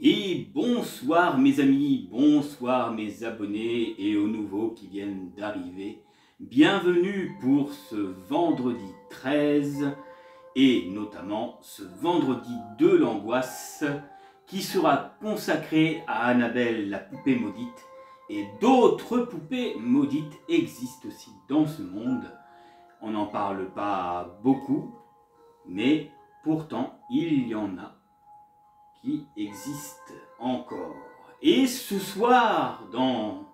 Et bonsoir mes amis, bonsoir mes abonnés et aux nouveaux qui viennent d'arriver. Bienvenue pour ce vendredi 13 et notamment ce vendredi de l'angoisse qui sera consacré à Annabelle la poupée maudite, et d'autres poupées maudites existent aussi dans ce monde. On n'en parle pas beaucoup, mais pourtant il y en a qui existent encore. Et ce soir, dans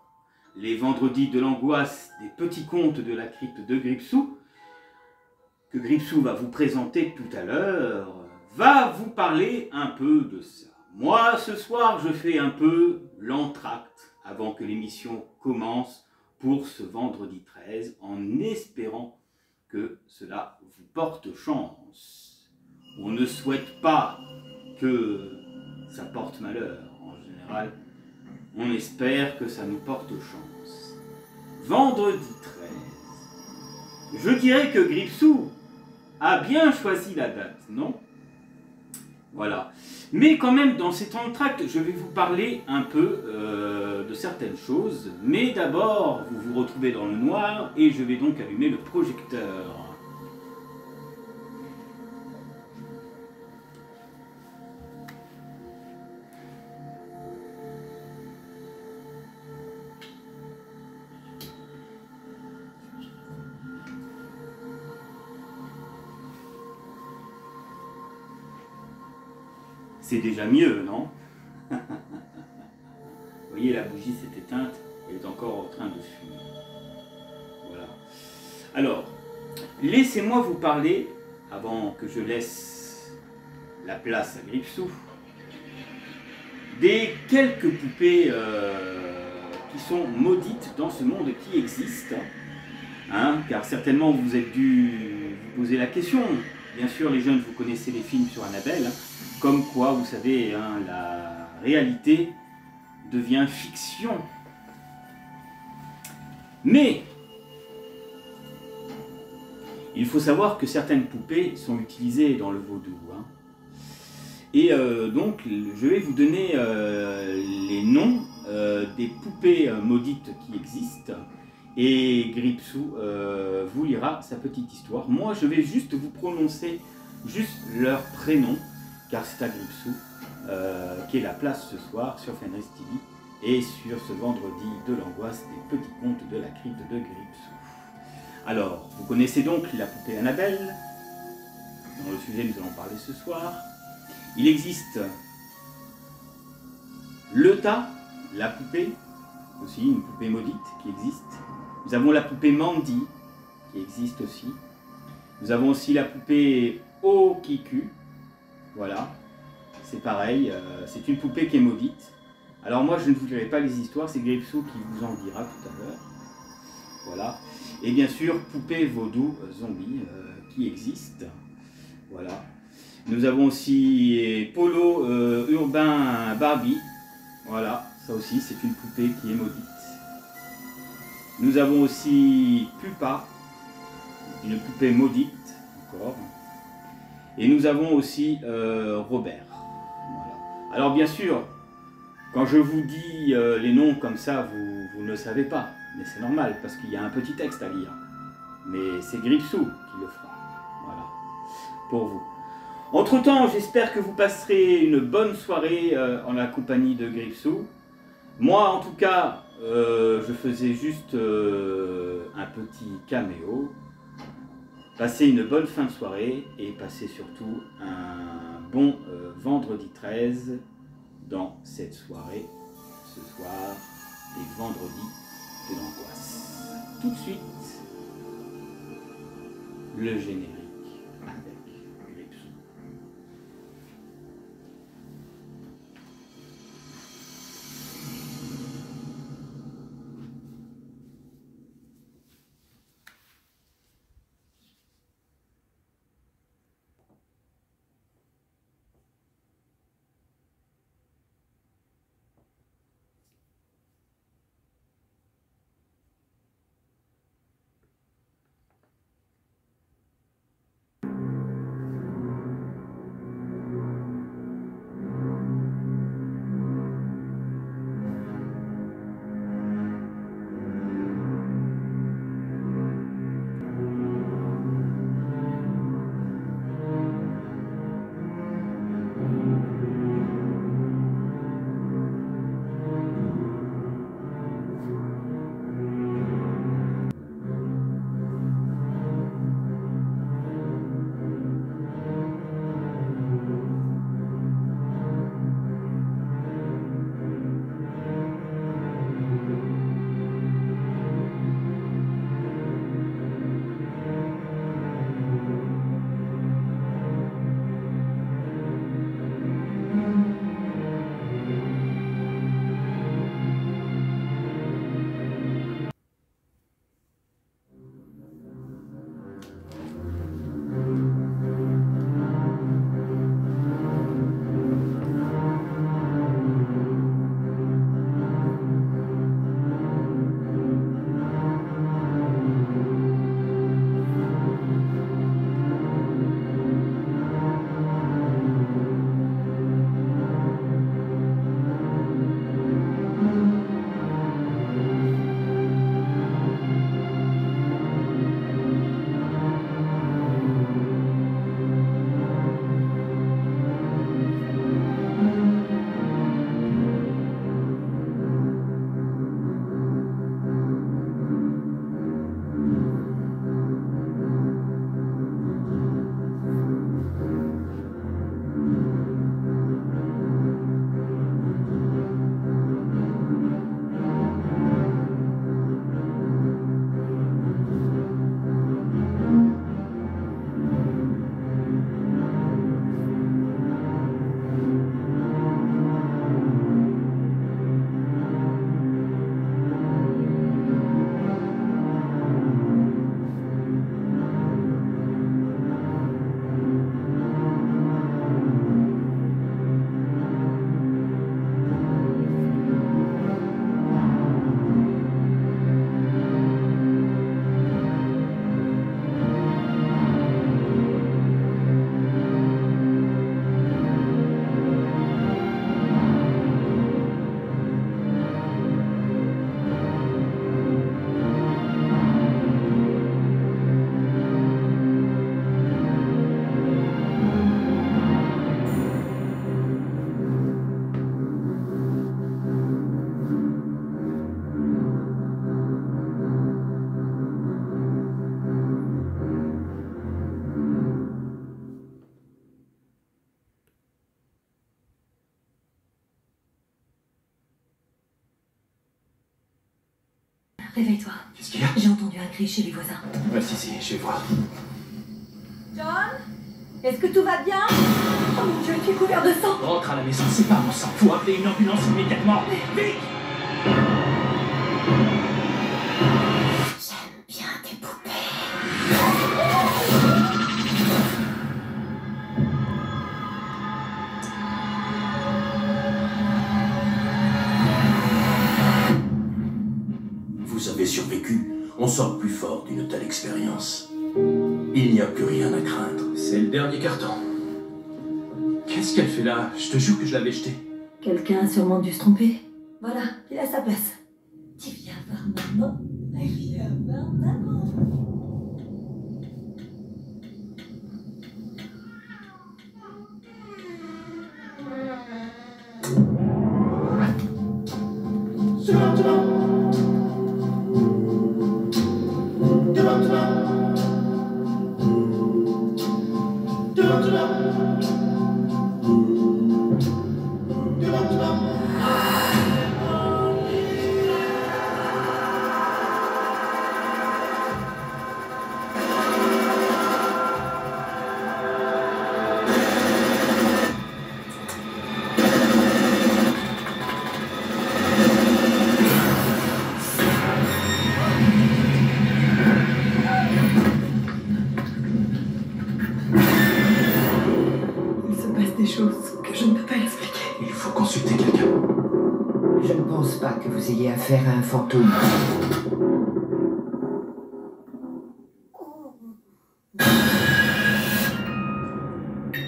les vendredis de l'angoisse des petits contes de la crypte de Gripsou, que Gripsou va vous présenter tout à l'heure, va vous parler un peu de ça. Moi, ce soir, je fais un peu l'entracte avant que l'émission commence pour ce vendredi 13, en espérant que cela vous porte chance. On ne souhaite pas que ça porte malheur. En général, on espère que ça nous porte chance. Vendredi 13. Je dirais que Gripsou a bien choisi la date, non? Voilà. Mais quand même, dans cet entracte, je vais vous parler un peu de certaines choses. Mais d'abord, vous vous retrouvez dans le noir et je vais donc allumer le projecteur. C'est déjà mieux, non? Vous voyez, la bougie s'est éteinte, elle est encore en train de fumer. Voilà. Alors, laissez-moi vous parler, avant que je laisse la place à Gripsou, des quelques poupées qui sont maudites dans ce monde, qui existent. Hein, car certainement vous avez dû vous poser la question. Bien sûr, les jeunes, vous connaissez les films sur Annabelle, hein, comme quoi, vous savez, hein, la réalité devient fiction. Mais il faut savoir que certaines poupées sont utilisées dans le vaudou. Hein. Et donc, je vais vous donner les noms des poupées maudites qui existent. Et Gripsou vous lira sa petite histoire. Moi, je vais juste vous prononcer juste leur prénom, car c'est à Gripsou qui est la place ce soir sur Fenris TV et sur ce vendredi de l'angoisse des petits contes de la crypte de Gripsou. Alors, vous connaissez donc la poupée Annabelle, dont le sujet nous allons parler ce soir. Il existe Leta, la poupée, aussi une poupée maudite qui existe. Nous avons la poupée Mandy, qui existe aussi. Nous avons aussi la poupée Okiku, voilà, c'est pareil, c'est une poupée qui est maudite. Alors moi, je ne vous dirai pas les histoires, c'est Gripsou qui vous en dira tout à l'heure. Voilà. Et bien sûr, poupée vaudou zombie qui existe. Voilà. Nous avons aussi Polo urbain Barbie. Voilà, ça aussi, c'est une poupée qui est maudite. Nous avons aussi Pupa, une poupée maudite, encore. Et nous avons aussi Robert. Voilà. Alors bien sûr, quand je vous dis les noms comme ça, vous ne le savez pas. Mais c'est normal, parce qu'il y a un petit texte à lire. Mais c'est Gripsou qui le fera. Voilà, pour vous. Entre-temps, j'espère que vous passerez une bonne soirée en la compagnie de Gripsou. Moi, en tout cas, je faisais juste un petit caméo. Passez une bonne fin de soirée et passez surtout un bon vendredi 13 dans cette soirée, ce soir, des vendredis de l'angoisse. Tout de suite, le générique avec Gripsou. Réveille-toi. Qu'est-ce qu'il y a? J'ai entendu un cri chez les voisins. Ouais, si, je vais voir. John? Est-ce que tout va bien? Oh mon Dieu, tu es couvert de sang! Rentre à la maison, c'est pas mon sang. Faut appeler une ambulance immédiatement. Vite! J'aime bien tes poupées. Vous avez survécu. On sort plus fort d'une telle expérience. Il n'y a plus rien à craindre. C'est le dernier carton. Qu'est-ce qu'elle fait là? Je te jure que je l'avais jeté. Quelqu'un a sûrement dû se tromper. Voilà, il a sa place. Tu viens voir maman? Viens voir maman. Il se passe des choses que je ne peux pas expliquer. Il faut consulter quelqu'un. Je ne pense pas que vous ayez affaire à un fantôme.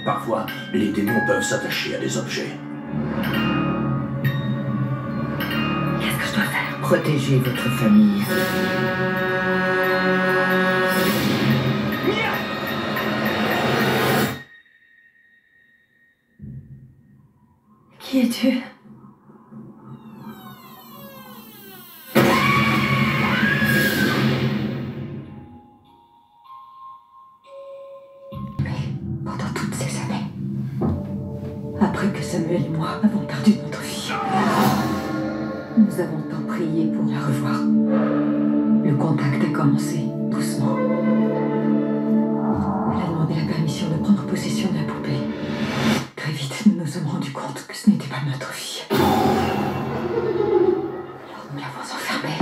Parfois, les démons peuvent s'attacher à des objets. Qu'est-ce que je dois faire? Protégez votre famille. Qui es-tu? Pendant toutes ces années, après que Samuel et moi avons perdu notre fille, nous avons tant prié pour la revoir. Le contact a commencé doucement. Elle a demandé la permission de prendre possession de la poupée. Très vite, nous nous sommes rendus compte que ce n'était pas notre fille. Alors nous l'avons enfermée.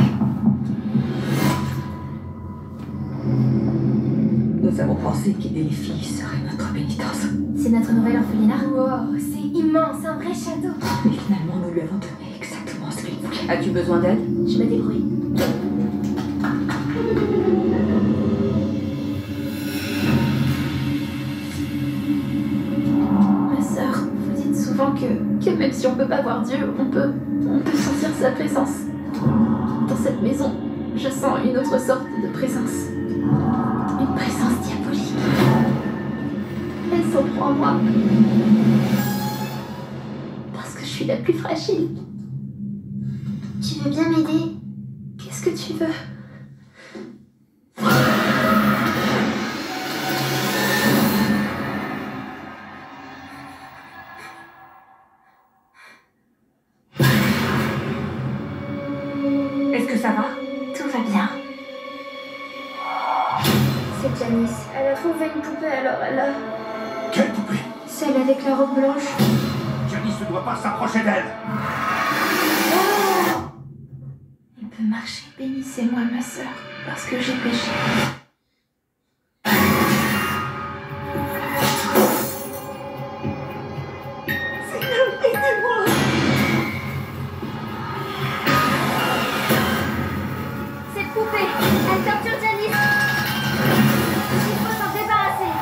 Nous avons pensé qu'aider les filles serait notre pénitence. C'est notre nouvel orphelinat. Wow, c'est immense, un vrai château. Mais finalement, nous lui avons donné exactement ce qu'il voulait. As-tu besoin d'aide? Je me débrouille. Ma sœur, vous dites souvent que même si on peut pas voir Dieu, on peut sentir sa présence. Dans cette maison, je sens une autre sorte de présence. Une présence diabolique. Elle s'en prend à moi. Parce que je suis la plus fragile. Tu veux bien m'aider? Qu'est-ce que tu veux? Est-ce que ça va? Tout va bien. C'est Janice. Elle a trouvé une poupée, alors elle a... Quelle poupée? Celle avec la robe blanche. Janice ne doit pas s'approcher d'elle. Elle peut marcher. Bénissez-moi, ma sœur, parce que j'ai péché. Cette poupée, elle torture Janice. Il faut s'en débarrasser.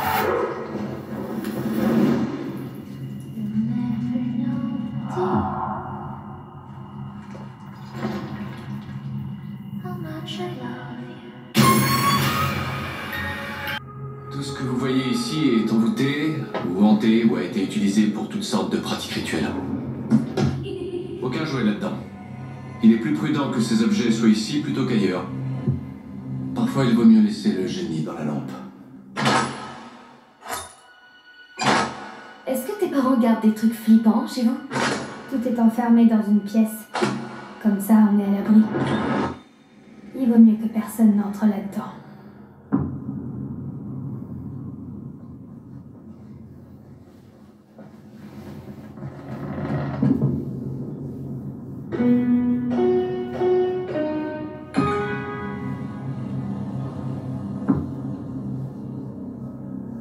Tout ce que vous voyez ici est envoûté, ou hanté, ou a été utilisé pour toutes sortes de pratiques rituelles. Aucun jouet là-dedans. Il est plus prudent que ces objets soient ici plutôt qu'ailleurs. Parfois, il vaut mieux laisser le génie dans la lampe. Est-ce que tes parents gardent des trucs flippants chez vous? Tout est enfermé dans une pièce. Comme ça, on est à l'abri. Ils personne n'entre là-dedans.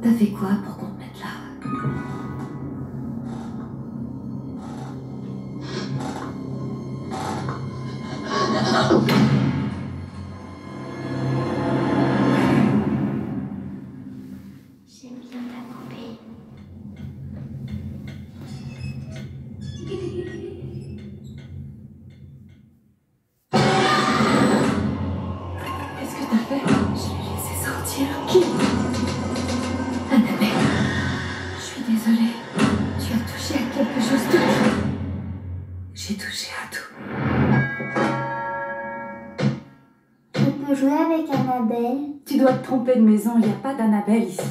T'as fait quoi pour qu'on te mette là? J'aime bien ta poupée. Qu'est-ce que t'as fait? Je l'ai laissé sortir. Qui? Annabelle. Je suis désolée. Tu as touché à quelque chose d'autre. J'ai touché à tout. Je peux jouer avec Annabelle. Tu dois te tromper de maison, il n'y a pas d'Annabelle ici.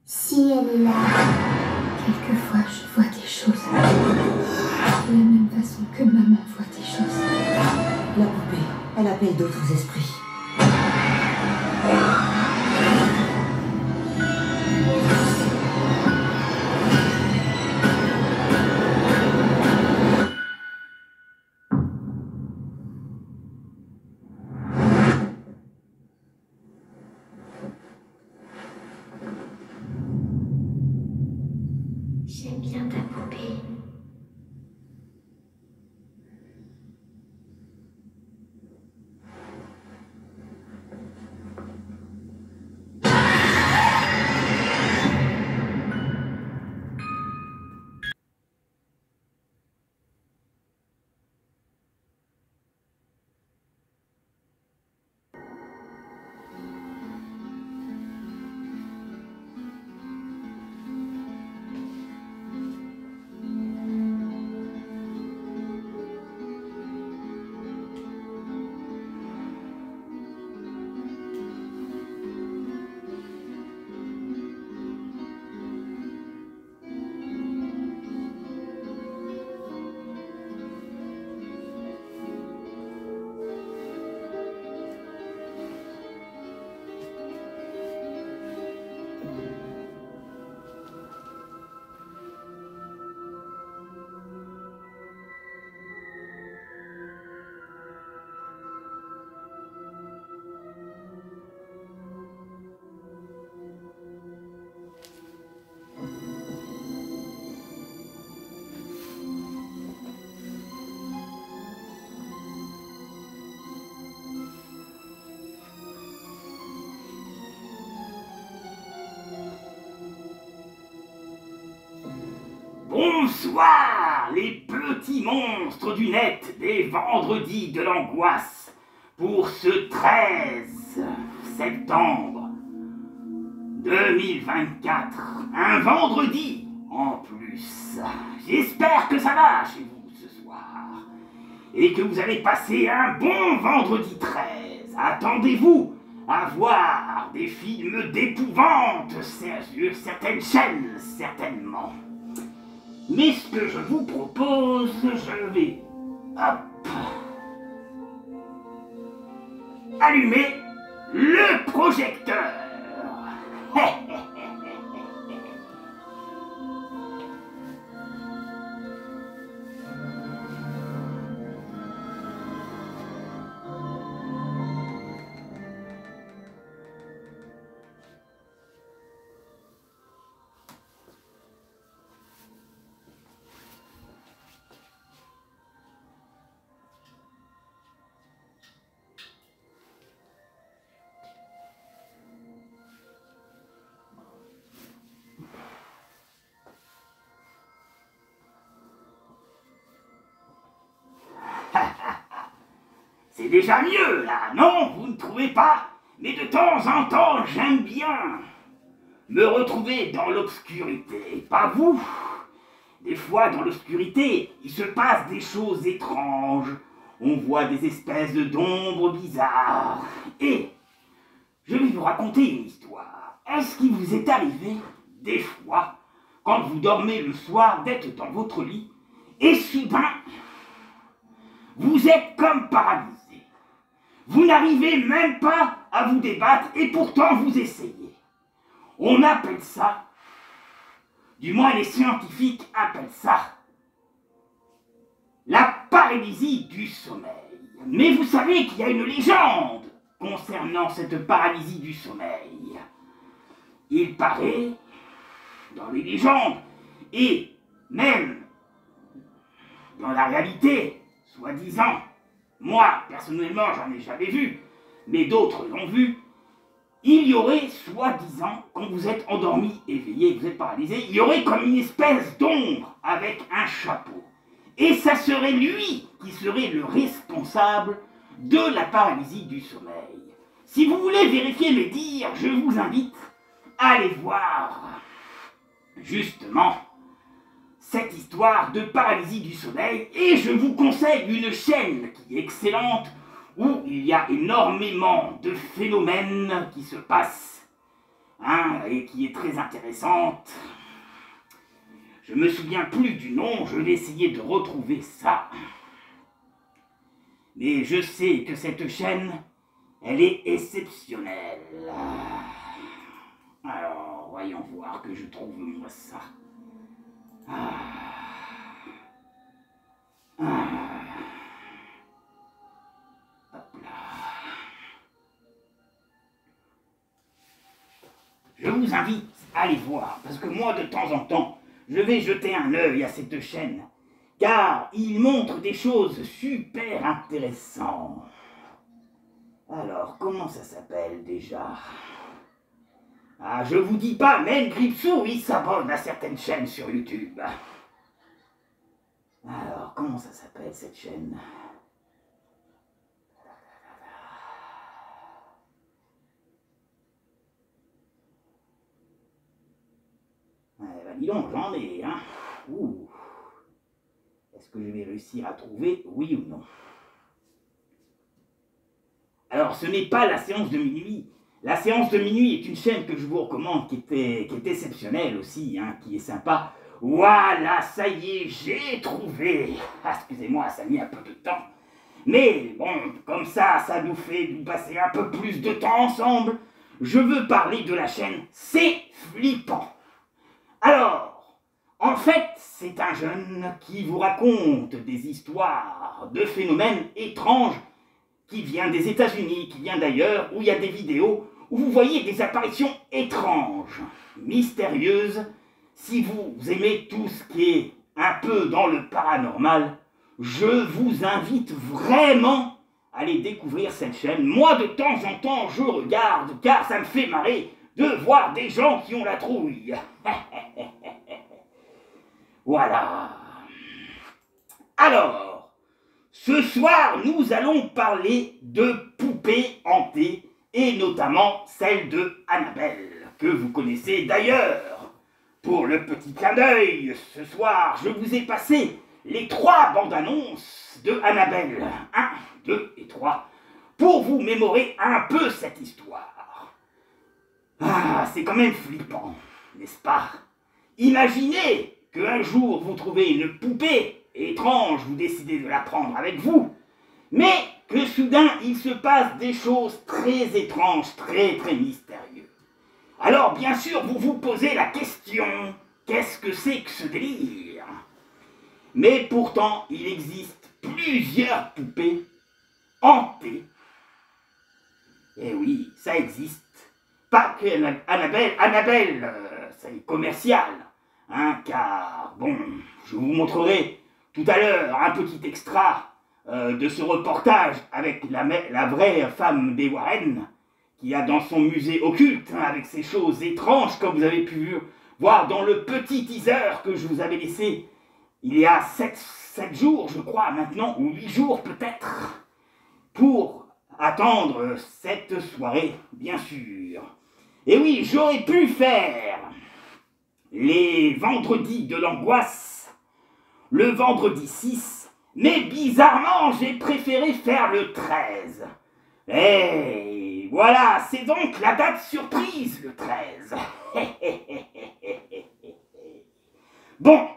Si elle est là. Quelquefois, je vois des choses. De la même façon que maman voit des choses. La poupée, elle appelle d'autres esprits. J'aime bien ta poupée. Bonsoir, les petits monstres du net des vendredis de l'angoisse, pour ce 13 septembre 2024, un vendredi en plus. J'espère que ça va chez vous ce soir, et que vous allez passer un bon vendredi 13. Attendez-vous à voir des films d'épouvante sur certaines chaînes, certainement. Mais ce que je vous propose, je vais, hop, allumer le projecteur. C'est déjà mieux, là, non? Vous ne trouvez pas? Mais de temps en temps, j'aime bien me retrouver dans l'obscurité. Pas vous? Des fois, dans l'obscurité, il se passe des choses étranges. On voit des espèces d'ombres bizarres. Et je vais vous raconter une histoire. Est-ce qu'il vous est arrivé, des fois, quand vous dormez le soir, d'être dans votre lit, et soudain, vous êtes comme paralysé. Vous n'arrivez même pas à vous débattre et pourtant vous essayez. On appelle ça, du moins les scientifiques appellent ça, la paralysie du sommeil. Mais vous savez qu'il y a une légende concernant cette paralysie du sommeil. Il paraît, dans les légendes, et même dans la réalité, soi-disant, moi, personnellement, j'en ai jamais vu, mais d'autres l'ont vu, il y aurait, soi-disant, quand vous êtes endormi, éveillé, vous êtes paralysé, il y aurait comme une espèce d'ombre avec un chapeau. Et ça serait lui qui serait le responsable de la paralysie du sommeil. Si vous voulez vérifier mes dires, je vous invite à aller voir, justement, cette histoire de paralysie du sommeil, et je vous conseille une chaîne qui est excellente, où il y a énormément de phénomènes qui se passent, et qui est très intéressante. Je me souviens plus du nom, je vais essayer de retrouver ça. Mais je sais que cette chaîne, elle est exceptionnelle. Alors, voyons voir que je trouve moi ça. Hop là. Je vous invite à aller voir, parce que moi, de temps en temps, je vais jeter un œil à cette chaîne, car il montre des choses super intéressantes. Alors, comment ça s'appelle déjà? Ah, je vous dis pas, même Gripsou, il s'abonne à certaines chaînes sur YouTube. Alors, comment ça s'appelle cette chaîne? Dis donc, j'en ai, hein. Ouh. Est-ce que je vais réussir à trouver, oui ou non? Alors, ce n'est pas la séance de minuit. La séance de minuit est une chaîne que je vous recommande, qui est exceptionnelle aussi, qui est sympa. Voilà, ça y est, j'ai trouvé. Ah, excusez-moi, ça a mis un peu de temps. Mais bon, comme ça nous fait nous passer un peu plus de temps ensemble. Je veux parler de la chaîne C'est Flippant. Alors, en fait, c'est un jeune qui vous raconte des histoires de phénomènes étranges qui vient des États-Unis, qui vient d'ailleurs, où il y a des vidéos où vous voyez des apparitions étranges, mystérieuses. Si vous aimez tout ce qui est un peu dans le paranormal, je vous invite vraiment à aller découvrir cette chaîne. Moi, de temps en temps, je regarde, car ça me fait marrer de voir des gens qui ont la trouille. Voilà. Alors, ce soir, nous allons parler de poupées hantées, et notamment celle de Annabelle, que vous connaissez d'ailleurs. Pour le petit clin d'œil, ce soir, je vous ai passé les 3 bandes annonces de Annabelle, 1, 2 et 3, pour vous mémorer un peu cette histoire. Ah, c'est quand même flippant, n'est-ce pas? Imaginez qu'un jour vous trouvez une poupée étrange, vous décidez de la prendre avec vous, mais que soudain il se passe des choses très étranges, très très mystérieuses. Alors bien sûr vous vous posez la question, qu'est-ce que c'est que ce délire? Mais pourtant il existe plusieurs poupées hantées. Eh oui, ça existe. Pas que Annabelle, c'est commercial, car, bon, je vous montrerai tout à l'heure un petit extra de ce reportage avec la vraie femme des Warren, qui a dans son musée occulte, avec ces choses étranges, comme vous avez pu voir dans le petit teaser que je vous avais laissé il y a 7 jours, je crois, maintenant, ou 8 jours peut-être, pour attendre cette soirée, bien sûr. Et oui, j'aurais pu faire les vendredis de l'angoisse, le vendredi 6, mais bizarrement, j'ai préféré faire le 13. Et voilà, c'est donc la date surprise, le 13. Bon,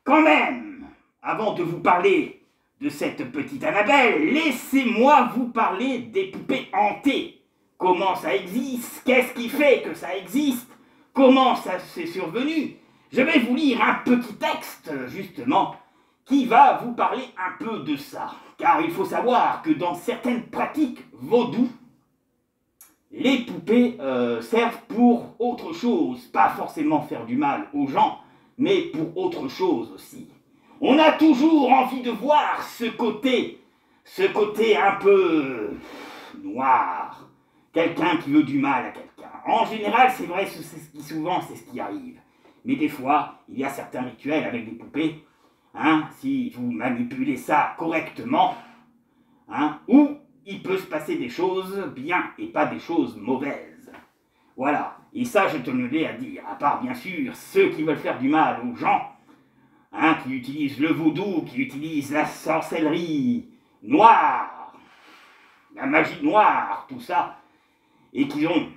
quand même, avant de vous parler de cette petite Annabelle, laissez-moi vous parler des poupées hantées. Comment ça existe? Qu'est-ce qui fait que ça existe? Comment ça s'est survenu? Je vais vous lire un petit texte, justement, qui va vous parler un peu de ça. Car il faut savoir que dans certaines pratiques vaudou, les poupées servent pour autre chose. Pas forcément faire du mal aux gens, mais pour autre chose aussi. On a toujours envie de voir ce côté un peu noir. Quelqu'un qui veut du mal à quelqu'un. En général, c'est vrai, souvent c'est ce qui arrive. Mais des fois, il y a certains rituels avec des poupées, si vous manipulez ça correctement, où il peut se passer des choses bien et pas des choses mauvaises. Voilà, et ça je tenais à dire, à part bien sûr ceux qui veulent faire du mal aux gens, qui utilisent le vaudou, qui utilisent la sorcellerie noire, la magie noire, tout ça, et qui ont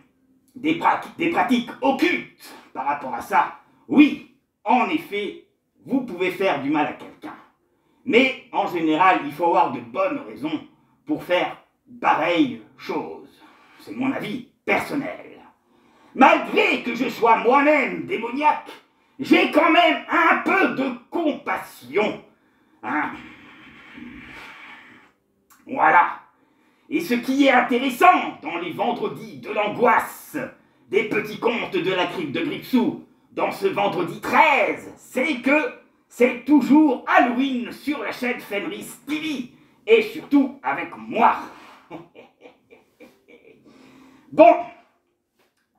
des pratiques occultes par rapport à ça. Oui, en effet, vous pouvez faire du mal à quelqu'un. Mais en général, il faut avoir de bonnes raisons pour faire pareille chose. C'est mon avis personnel. Malgré que je sois moi-même démoniaque, j'ai quand même un peu de compassion. Voilà. Et ce qui est intéressant dans les vendredis de l'angoisse, des petits contes de la crypte de Gripsou, dans ce vendredi 13, c'est que c'est toujours Halloween sur la chaîne Fenris TV, et surtout avec moi. Bon,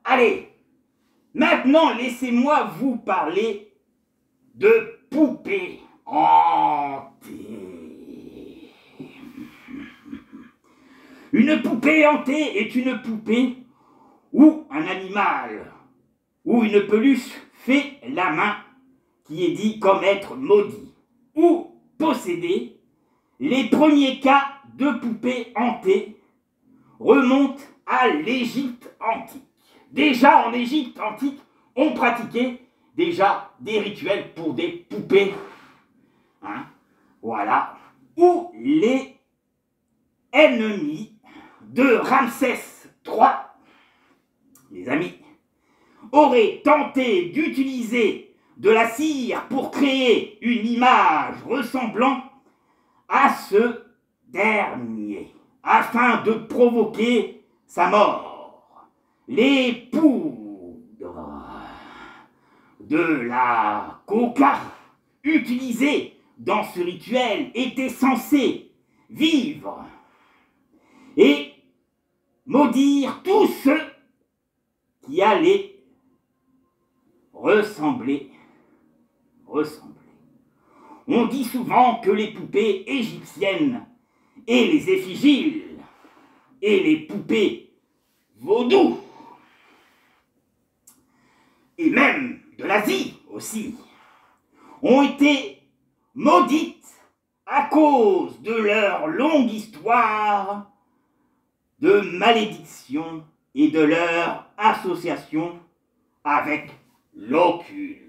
allez, maintenant laissez-moi vous parler de poupées hantées. Une poupée hantée est une poupée où un animal ou une peluche fait la main qui est dit comme être maudit ou possédé. Les premiers cas de poupées hantées remontent à l'Égypte antique. Déjà en Égypte antique, on pratiquait déjà des rituels pour des poupées. Voilà. Où les ennemis de Ramsès III, les amis, auraient tenté d'utiliser de la cire pour créer une image ressemblant à ce dernier, afin de provoquer sa mort. Les poudres de la coca utilisées dans ce rituel étaient censées vivre et maudire tous ceux qui allaient ressembler. On dit souvent que les poupées égyptiennes et les effigies et les poupées vaudou et même de l'Asie aussi ont été maudites à cause de leur longue histoire de malédiction et de leur association avec l'occulte.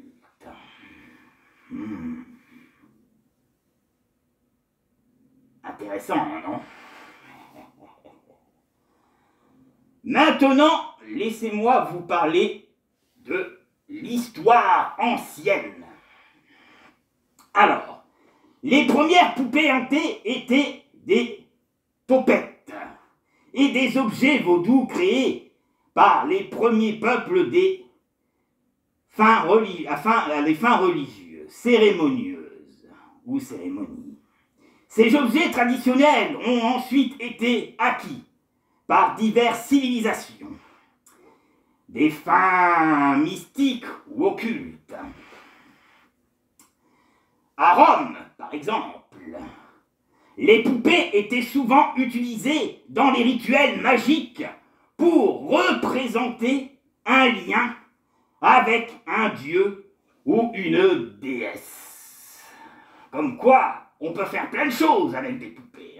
Intéressant, non? Maintenant, laissez-moi vous parler de l'histoire ancienne. Alors, les premières poupées hantées étaient des taupettes et des objets vaudous créés par les premiers peuples des fins religieuses, cérémonieuses ou cérémonies. Ces objets traditionnels ont ensuite été acquis par diverses civilisations, des fins mystiques ou occultes. À Rome, par exemple, les poupées étaient souvent utilisées dans les rituels magiques pour représenter un lien avec un dieu ou une déesse. Comme quoi, on peut faire plein de choses avec des poupées,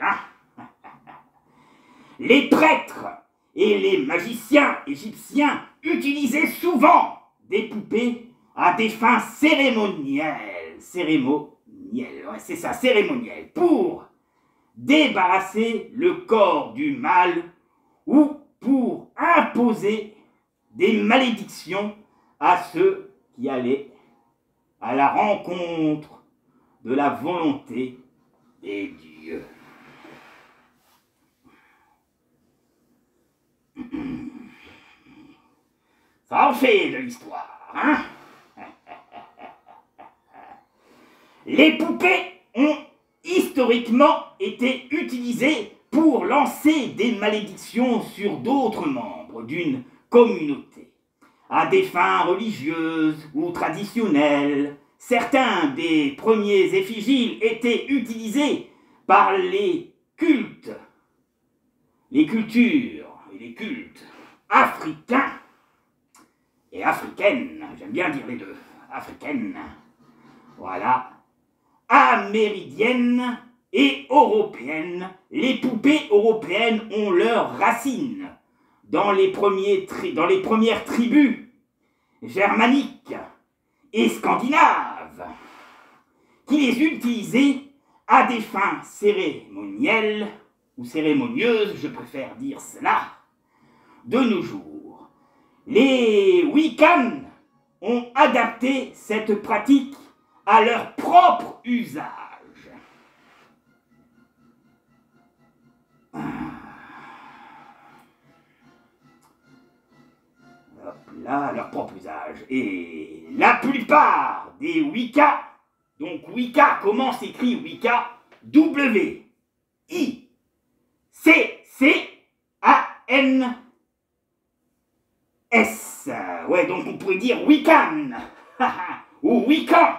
Les prêtres et les magiciens égyptiens utilisaient souvent des poupées à des fins cérémonielles. cérémoniel, ouais, c'est ça, cérémoniel, pour débarrasser le corps du mal ou pour imposer des malédictions à ceux qui allaient à la rencontre de la volonté des dieux. Ça en fait de l'histoire, hein? Les poupées ont historiquement été utilisées pour lancer des malédictions sur d'autres membres d'une communauté, à des fins religieuses ou traditionnelles. Certains des premiers effigies étaient utilisés par les cultes, les cultures et les cultes africains et africaines, j'aime bien dire les deux, africaines, voilà, amérindiennes et européennes. Les poupées européennes ont leurs racines dans les premières tribus germaniques et scandinaves, qui les utilisaient à des fins cérémonielles ou cérémonieuses, je préfère dire cela, de nos jours. Les Wiccans ont adapté cette pratique à leur propre usage. Hop là, leur propre usage. Et la plupart des Wicca, donc Wicca, comment s'écrit Wicca? W-I-C-C-A-N-S. Ouais, donc on pourrait dire Wiccan ou Wiccan.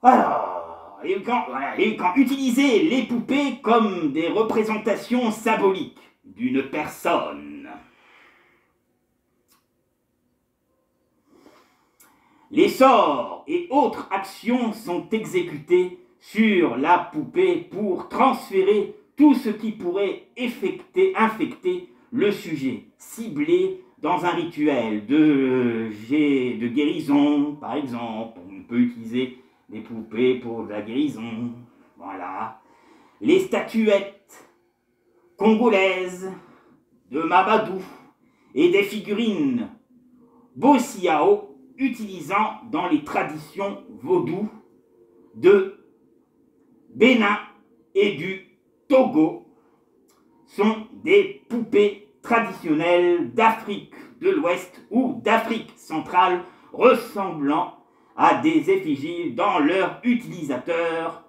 Alors, les Wiccans utilisaient les poupées comme des représentations symboliques d'une personne. Les sorts et autres actions sont exécutés sur la poupée pour transférer tout ce qui pourrait infecter le sujet, ciblé dans un rituel de guérison, par exemple. On peut utiliser des poupées pour de la guérison, voilà. Les statuettes congolaises de Mabadou et des figurines Bosiao utilisant dans les traditions vaudou de Bénin et du Togo sont des poupées traditionnelles d'Afrique de l'Ouest ou d'Afrique centrale ressemblant à des effigies dans leur utilisateur,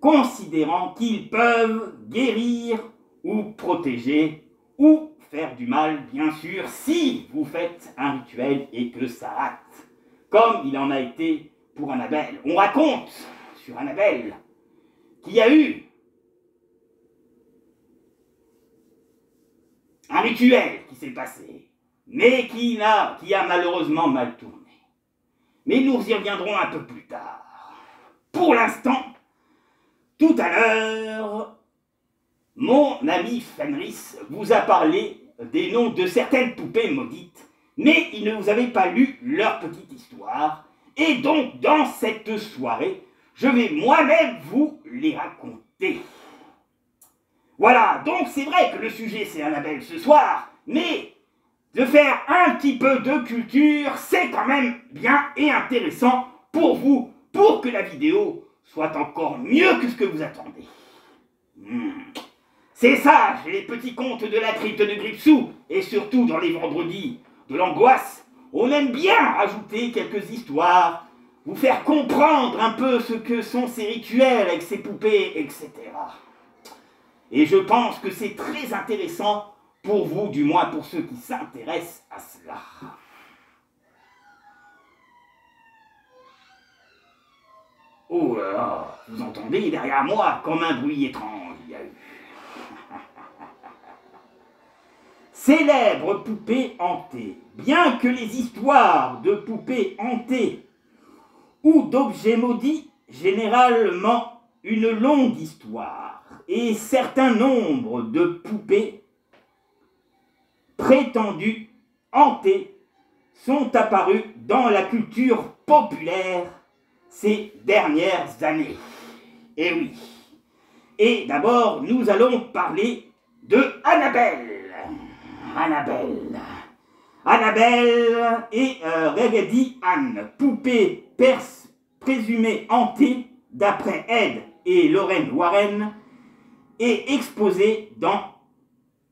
considérant qu'ils peuvent guérir ou protéger ou faire du mal, bien sûr, si vous faites un rituel et que ça rate, comme il en a été pour Annabelle. On raconte sur Annabelle qu'il y a eu un rituel qui s'est passé, mais qui a malheureusement mal tourné. Mais nous y reviendrons un peu plus tard. Pour l'instant, tout à l'heure, mon ami Fenris vous a parlé des noms de certaines poupées maudites, mais il ne vous avait pas lu leur petite histoire, et donc dans cette soirée, je vais moi-même vous les raconter. Voilà, donc c'est vrai que le sujet c'est Annabelle ce soir, mais de faire un petit peu de culture, c'est quand même bien et intéressant pour vous, pour que la vidéo soit encore mieux que ce que vous attendez. C'est ça, les petits contes de la crypte de Gripsou, et surtout dans les vendredis de l'angoisse, on aime bien ajouter quelques histoires, vous faire comprendre un peu ce que sont ces rituels avec ces poupées, etc. Et je pense que c'est très intéressant pour vous, du moins pour ceux qui s'intéressent à cela. Oh là là, vous entendez derrière moi comme un bruit étrange, il y a eu. Célèbre poupée hantée. Bien que les histoires de poupées hantées ou d'objets maudits, généralement une longue histoire, et certain nombre de poupées prétendues hantées sont apparues dans la culture populaire ces dernières années. Et oui. Et d'abord, nous allons parler de Annabelle. Annabelle et Raggedy Ann, poupée présumée hantée d'après Ed et Lorraine Warren, est exposée dans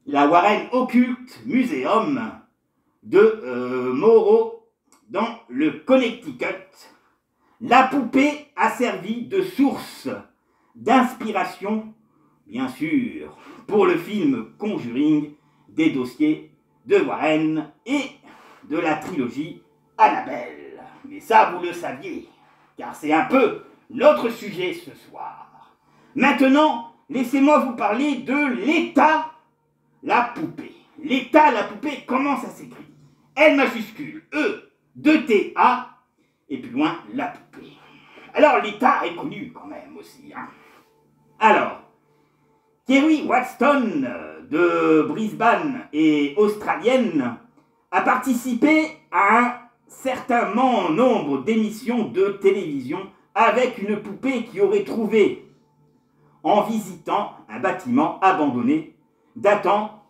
la Warren Occult Museum de Morrow dans le Connecticut. La poupée a servi de source d'inspiration, bien sûr, pour le film Conjuring des dossiers de Warren et de la trilogie Annabelle. Mais ça, vous le saviez, car c'est un peu notre sujet ce soir. Maintenant, laissez-moi vous parler de l'État, la poupée. L'État, la poupée, comment ça s'écrit? L majuscule, E, 2TA, et plus loin, la poupée. Alors, l'État est connu quand même aussi. Alors, Kerry Watson de Brisbane et australienne a participé à un certain nombre d'émissions de télévision avec une poupée qui aurait trouvé en visitant un bâtiment abandonné datant,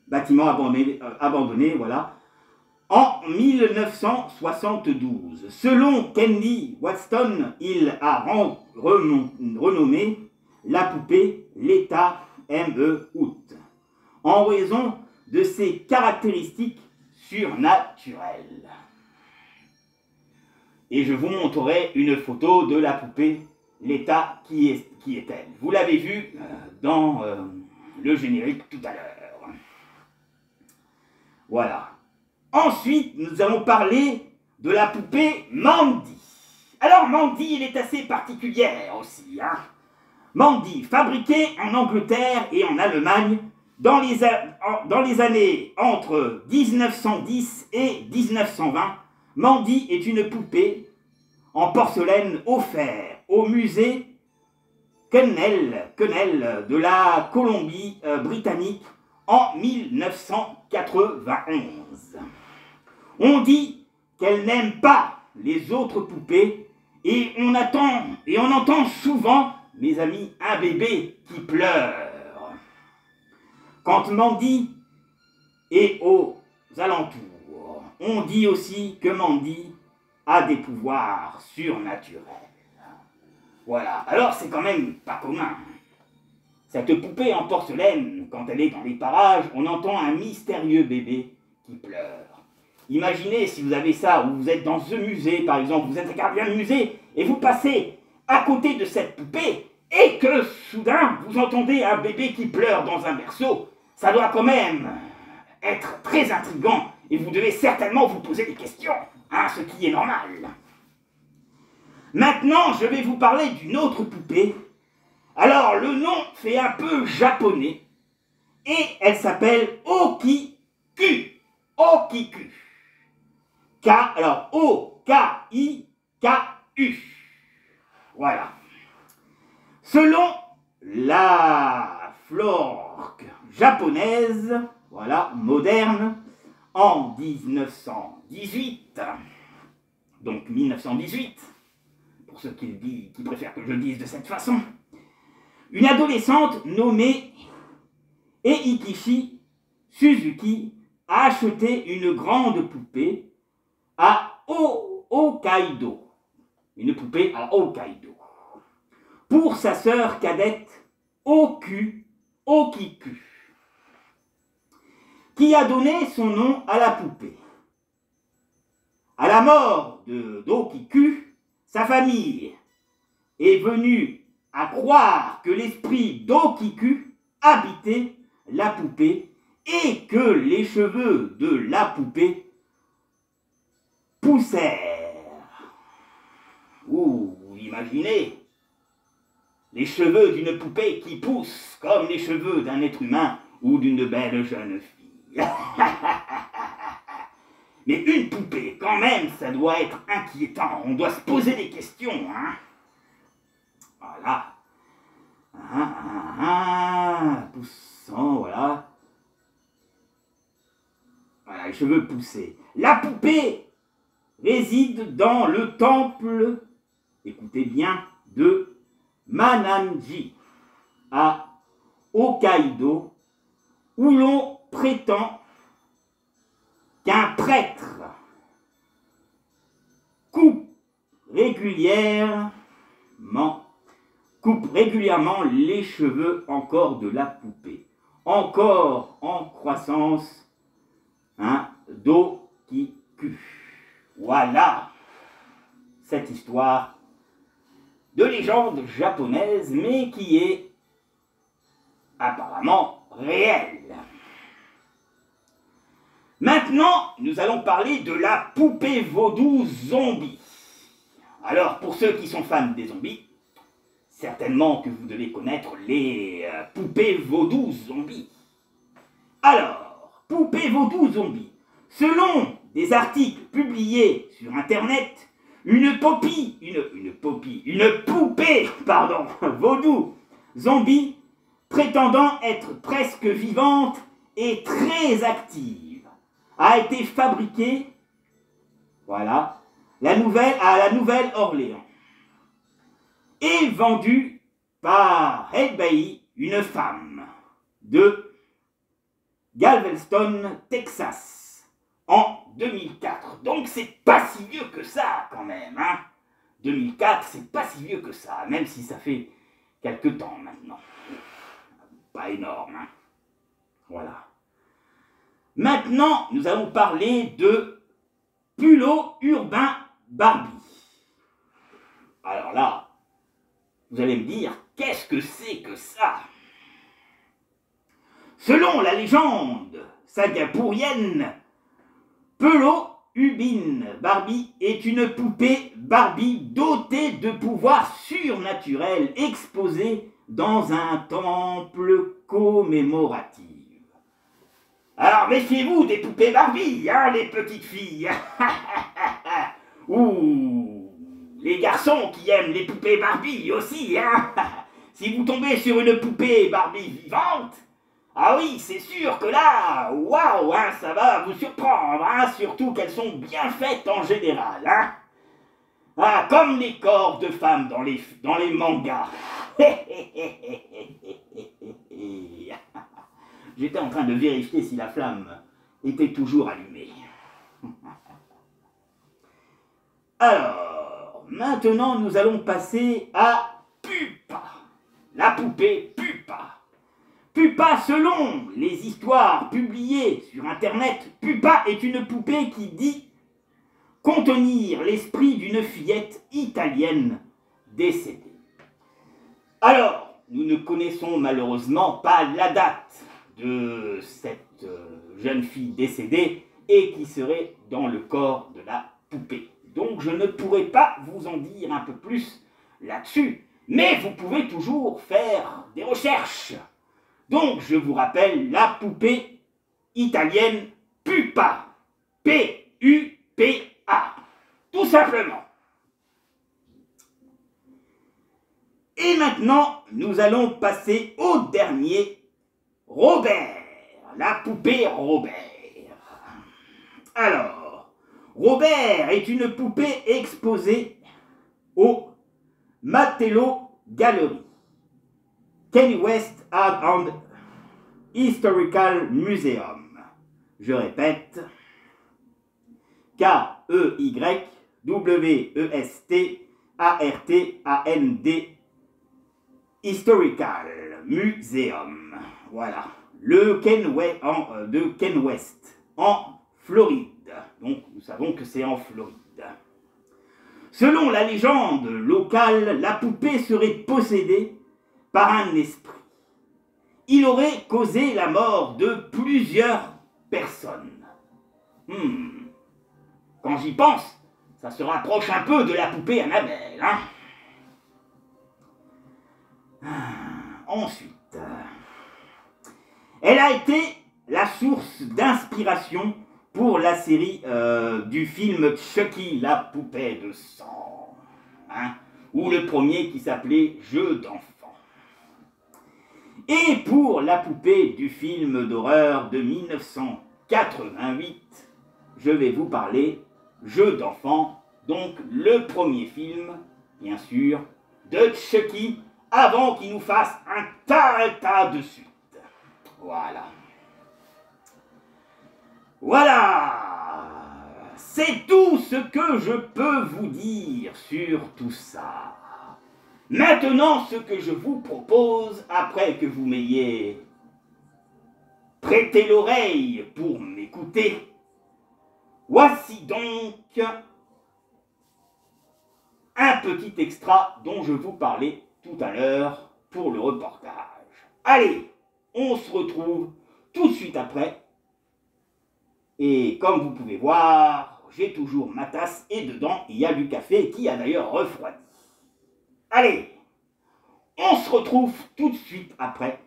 bâtiment abandonné, voilà, en 1972. Selon Kenny Watson, il a renommé la poupée l'État M.E. en raison de ses caractéristiques surnaturelles. Et je vous montrerai une photo de la poupée l'État qui est-elle. Vous l'avez vue dans le générique tout à l'heure. Voilà. Ensuite, nous allons parler de la poupée Mandy. Alors Mandy, elle est assez particulière aussi. Mandy, fabriquée en Angleterre et en Allemagne dans les années entre 1910 et 1920, Mandy est une poupée en porcelaine offerte au musée Quenelle de la Colombie-Britannique en 1991. On dit qu'elle n'aime pas les autres poupées et on entend souvent, mes amis, un bébé qui pleure. Quand Mandy est aux alentours, on dit aussi que Mandy a des pouvoirs surnaturels. Voilà, alors c'est quand même pas commun. Cette poupée en porcelaine, quand elle est dans les parages, on entend un mystérieux bébé qui pleure. Imaginez si vous avez ça, ou vous êtes dans ce musée par exemple, vous êtes gardien de musée, et vous passez à côté de cette poupée, et que soudain vous entendez un bébé qui pleure dans un berceau, ça doit quand même être très intriguant, et vous devez certainement vous poser des questions, ce qui est normal. Maintenant, je vais vous parler d'une autre poupée. Alors, le nom fait un peu japonais, et elle s'appelle Okiku. Okiku. Alors, O-K-I-K-U. Voilà. Selon la flore japonaise, voilà, moderne, en 1918, donc 1918, pour ceux qui préfèrent que je le dise de cette façon, une adolescente nommée Eikichi Suzuki a acheté une grande poupée à Hokkaido. Une poupée à Hokkaido. Pour sa sœur cadette Okiku, qui a donné son nom à la poupée. À la mort d'Okiku, sa famille est venue à croire que l'esprit d'Okiku habitait la poupée et que les cheveux de la poupée poussèrent. Vous imaginez les cheveux d'une poupée qui poussent comme les cheveux d'un être humain ou d'une belle jeune fille. Mais une poupée, quand même, ça doit être inquiétant. On doit se poser des questions, Voilà. Poussant, voilà. les cheveux poussés. La poupée réside dans le temple, écoutez bien, de Mananji, à Hokkaido, où l'on prétend qu'un prêtre coupe régulièrement les cheveux encore de la poupée, encore en croissance, Dokiku. Voilà cette histoire de légende japonaise, mais qui est apparemment réelle. Maintenant, nous allons parler de la poupée vaudou zombie. Alors, pour ceux qui sont fans des zombies, certainement que vous devez connaître les poupées vaudou zombies. Alors, poupée vaudou zombie. Selon des articles publiés sur Internet, une poupée vaudou zombie prétendant être presque vivante et très active a été fabriquée, voilà, à la Nouvelle-Orléans et vendue par Hedbei, une femme de Galveston, Texas, en 2004. Donc c'est pas si vieux que ça quand même, 2004, c'est pas si vieux que ça, même si ça fait quelque temps maintenant. Pas énorme, Voilà. Maintenant, nous allons parler de Pullo Urbain Barbie. Alors là, vous allez me dire, qu'est-ce que c'est que ça? Selon la légende singapourienne, Pullo Urbain Barbie est une poupée Barbie dotée de pouvoirs surnaturels exposée dans un temple commémoratif. Alors méfiez-vous des poupées Barbie, les petites filles. Ou les garçons qui aiment les poupées Barbie aussi, Si vous tombez sur une poupée Barbie vivante, ah oui, c'est sûr que là, waouh, ça va vous surprendre, surtout qu'elles sont bien faites en général, comme les corps de femmes dans les mangas. J'étais en train de vérifier si la flamme était toujours allumée. Alors, maintenant nous allons passer à Pupa, la poupée Pupa. Pupa, selon les histoires publiées sur Internet, Pupa est une poupée qui dit contenir l'esprit d'une fillette italienne décédée. Alors, nous ne connaissons malheureusement pas la date de cette jeune fille décédée et qui serait dans le corps de la poupée. Donc je ne pourrai pas vous en dire un peu plus là-dessus, mais vous pouvez toujours faire des recherches. Donc je vous rappelle la poupée italienne Pupa, P-U-P-A, tout simplement. Et maintenant, nous allons passer au dernier, Robert, la poupée Robert. Alors, Robert est une poupée exposée au Matello Gallery, Kanye West Art and Historical Museum. Je répète, K-E-Y-W-E-S-T-A-R-T-A-N-D Historical Museum. Voilà. De Kanye West, en Floride. Donc, nous savons que c'est en Floride. Selon la légende locale, la poupée serait possédée par un esprit. Il aurait causé la mort de plusieurs personnes. Quand j'y pense, ça se rapproche un peu de la poupée Annabelle, Ensuite, elle a été la source d'inspiration pour la série du film Chucky, la poupée de sang, ou le premier qui s'appelait Jeu d'enfant. Et pour la poupée du film d'horreur de 1980, 88, je vais vous parler Jeux d'enfants, donc le premier film, bien sûr, de Chucky, avant qu'il nous fasse un tas de suite. Voilà. Voilà. C'est tout ce que je peux vous dire sur tout ça. Maintenant, ce que je vous propose, après que vous m'ayez prêté l'oreille pour m'écouter, voici donc un petit extra dont je vous parlais tout à l'heure pour le reportage. Allez, on se retrouve tout de suite après. Et comme vous pouvez voir, j'ai toujours ma tasse et dedans il y a du café qui a d'ailleurs refroidi. Allez, on se retrouve tout de suite après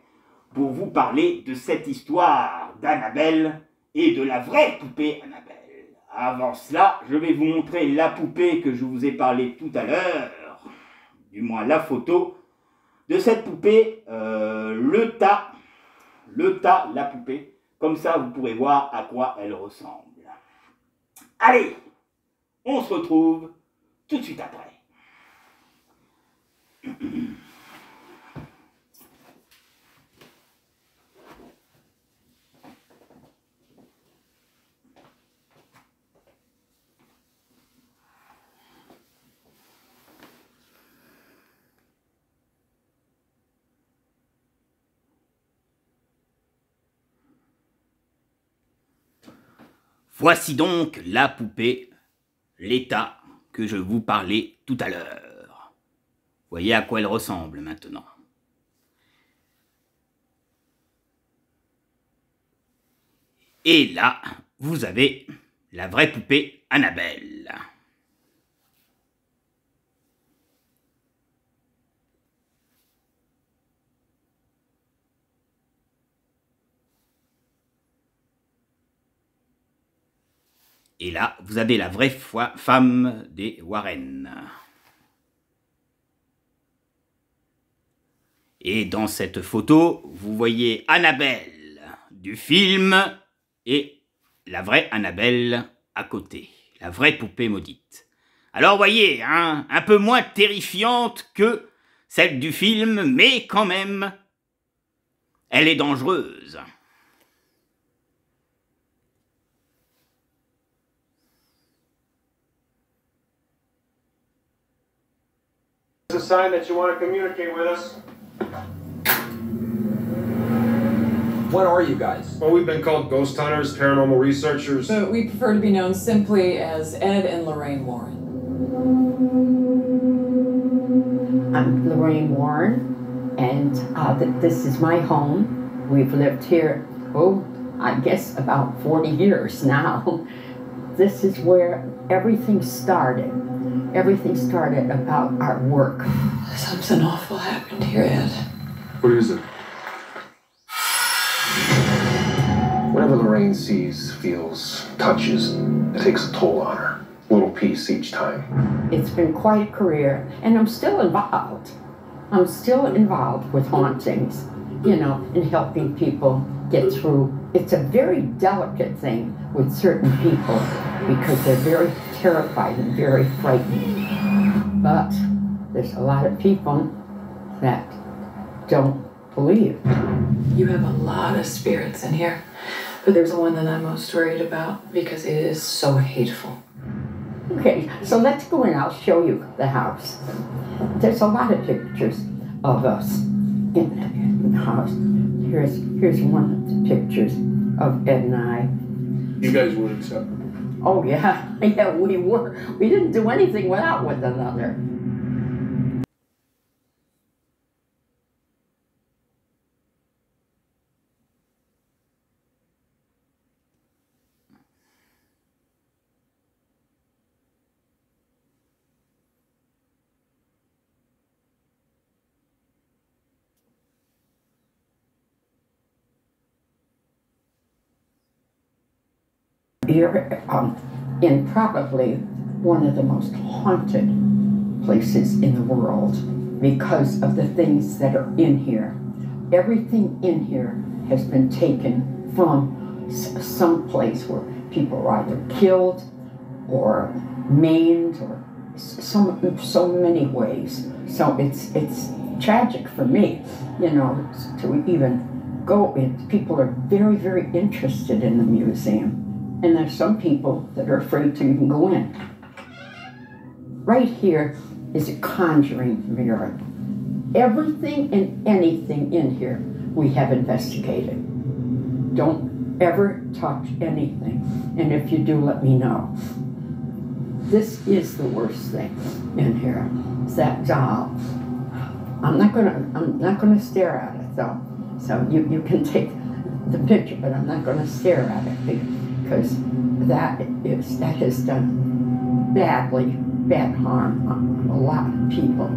pour vous parler de cette histoire d'Annabelle et de la vraie poupée Annabelle. Avant cela, je vais vous montrer la poupée que je vous ai parlé tout à l'heure, du moins la photo de cette poupée, le tas, la poupée. Comme ça, vous pourrez voir à quoi elle ressemble. Allez, on se retrouve tout de suite après. Voici donc la poupée, l'état que je vous parlais tout à l'heure. Voyez à quoi elle ressemble maintenant. Et là, vous avez la vraie poupée Annabelle. Et là, vous avez la vraie femme des Warren. Et dans cette photo, vous voyez Annabelle du film et la vraie Annabelle à côté, la vraie poupée maudite. Alors voyez, hein, un peu moins terrifiante que celle du film, mais quand même, elle est dangereuse. A sign that you want to communicate with us. What are you guys? Well, we've been called ghost hunters, paranormal researchers. But we prefer to be known simply as Ed and Lorraine Warren. I'm Lorraine Warren, and this is my home. We've lived here, I guess about 40 years now. This is where everything started. Everything started about our work. Something awful happened here, Ed. What is it? Whatever Lorraine sees, feels, touches, it takes a toll on her. A little piece each time. It's been quite a career, and I'm still involved. I'm still involved with hauntings, you know, in helping people get through. It's a very delicate thing with certain people because they're very terrified and very frightened. But there's a lot of people that don't believe. You have a lot of spirits in here, but there's one that I'm most worried about because it is so hateful. Okay, so let's go and I'll show you the house. There's a lot of pictures of us in the house. Here's one of the pictures of Ed and I. You guys weren't acceptable. Oh yeah, yeah, we were. We didn't do anything without one another. You're in probably one of the most haunted places in the world because of the things that are in here. Everything in here has been taken from some place where people are either killed or maimed or so many ways. So it's tragic for me, you know, to even go in. People are very, very interested in the museum. And there's some people that are afraid to even go in. Right here is a conjuring mirror. Everything and anything in here we have investigated. Don't ever touch anything. And if you do, let me know. This is the worst thing in here. It's that doll. I'm not gonna stare at it though. So you can take the picture, but I'm not gonna stare at it because that has done bad harm on a lot of people.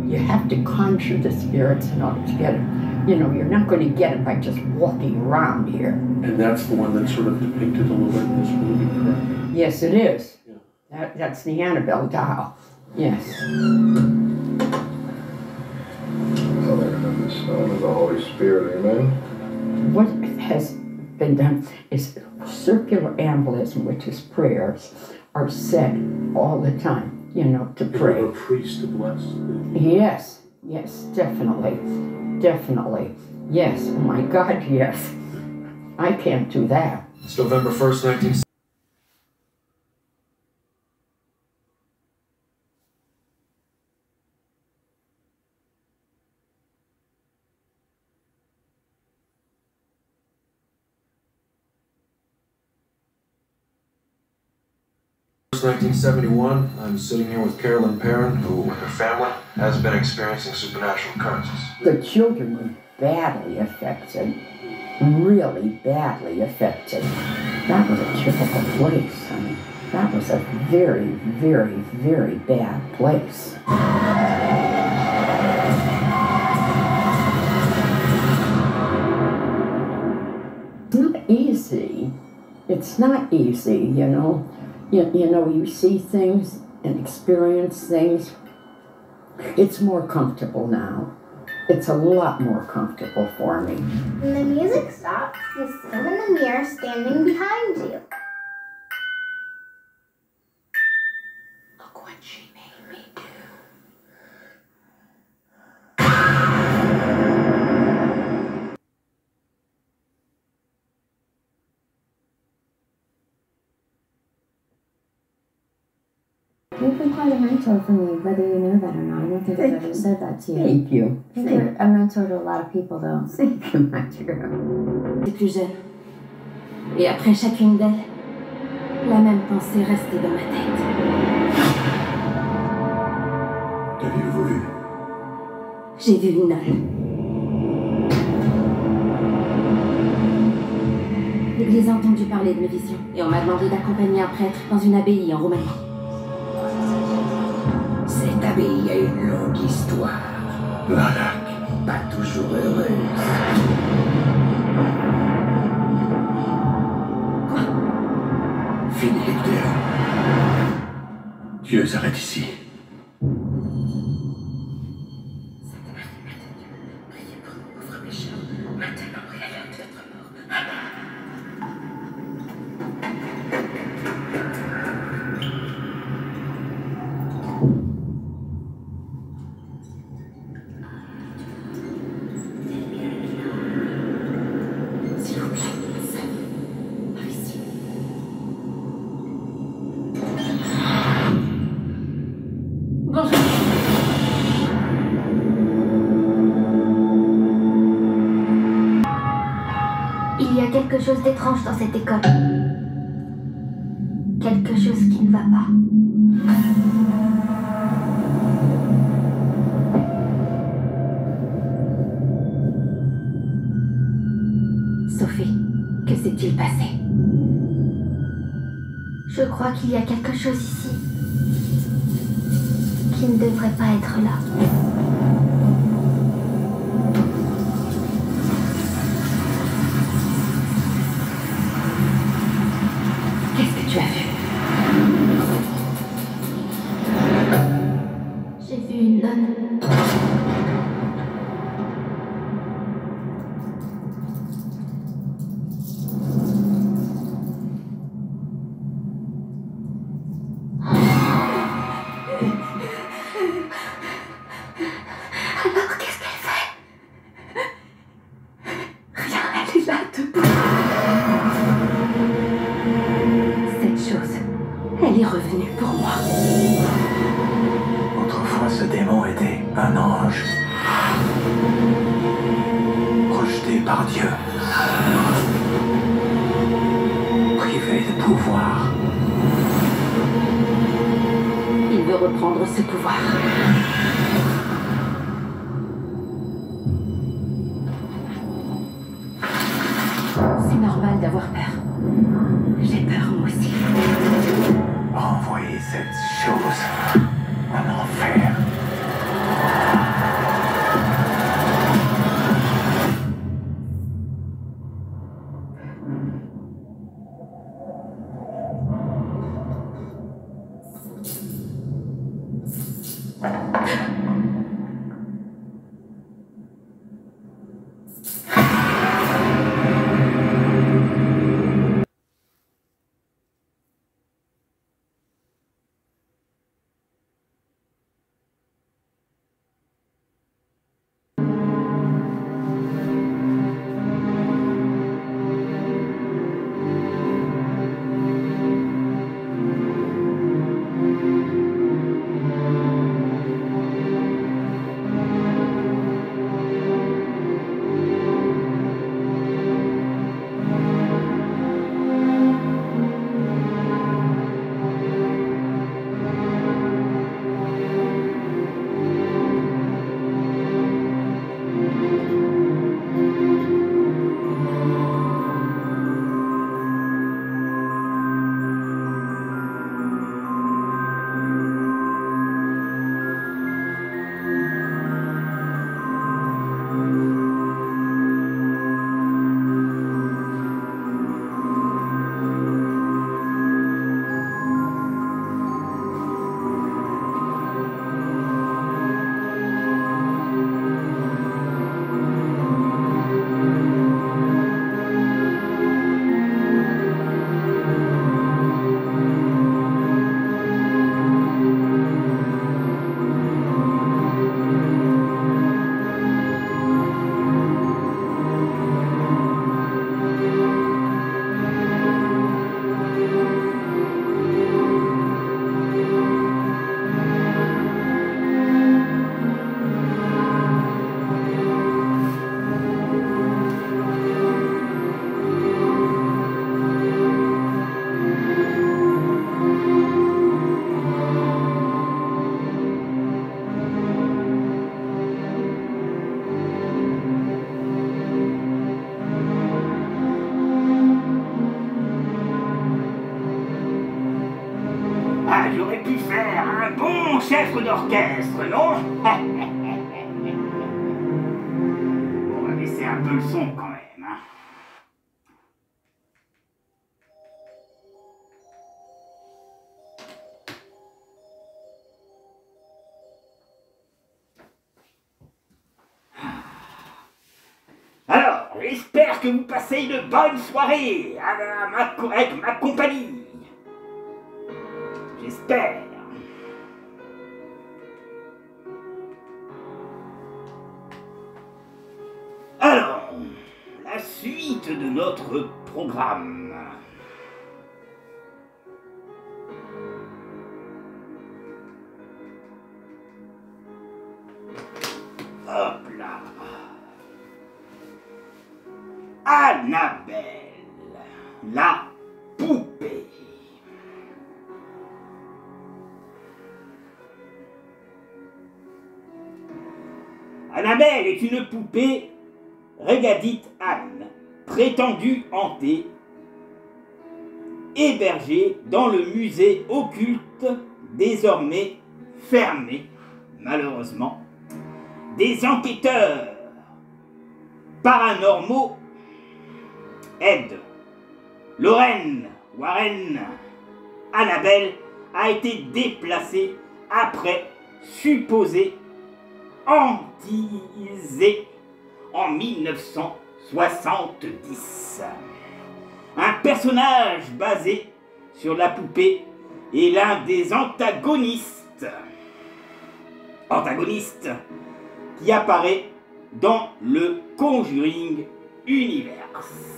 You have to conjure the spirits in order to get it. You know, you're not going to get it by just walking around here. And that's the one that's sort of depicted a little bit in this movie, correct? Yes, it is. Yeah. That's the Annabelle doll. Yes. Father, and the Son, and the Holy Spirit, amen. What has been done is circular embolism, which is prayers, are said all the time, you know, to pray. A priest to bless. Yes, yes, definitely. Definitely. Yes, oh my God, yes. I can't do that. It's November 1st, 1960. It's 1971. I'm sitting here with Carolyn Perrin, who, with her family, has been experiencing supernatural occurrences. The children were badly affected, really badly affected. That was a typical place. I mean, that was a very, very, very bad place. It's not easy. It's not easy, you know. You know, you see things and experience things. It's more comfortable now. It's a lot more comfortable for me. When the music stops, you see him in the mirror standing behind you. Look what she made me do. You've been quite a mentor for me, whether you know that or not. I don't think I've ever said that to you. Thank you. I think you're a mentor to a lot of people, though. Thank you, my dear. J'étais plus jeune. Et après chacune d'elles, la même pensée restait dans ma tête. Qu'aviez-vous vu? J'ai vu une nonne. L'Église a entendu parler de mes visions et on m'a demandé d'accompagner un prêtre dans une abbaye en Roumanie. Cette abbaye a une longue histoire. Voilà, pas toujours heureuse. Quoi? Fini lecteur. Dieu s'arrête ici. Priez pour nos pauvres pécheurs, maintenant et à l'heure de notre mort. S'il vous plaît, ça. Par ici. Bonjour. Il y a quelque chose d'étrange dans cette école. Quelque chose qui ne va pas. Sophie, que s'est-il passé? Je crois qu'il y a quelque chose ici qui ne devrait pas être là. Qu'est-ce que tu as vu? J'ai vu une nonne. Elle est revenue pour moi. Autrefois, ce démon était un ange. Rejeté par Dieu. Privé de pouvoir. Il veut reprendre ce pouvoir. C'est normal d'avoir peur. J'ai peur moi aussi. Renvoyer cette chose en enfer. J'aurais pu faire un bon chef d'orchestre, non? On va baisser un peu le son quand même. Hein. Alors, j'espère que vous passez une bonne soirée avec ma compagnie. J'espère. Alors, la suite de notre programme. Hop là. Annabelle, la poupée. Annabelle est une poupée, Régadite Anne, prétendue hantée, hébergée dans le musée occulte, désormais fermé, malheureusement, des enquêteurs paranormaux Ed, Lorraine, Warren, Annabelle a été déplacée après supposé hantisé en 1970. Un personnage basé sur la poupée est l'un des antagonistes qui apparaît dans le Conjuring Universe.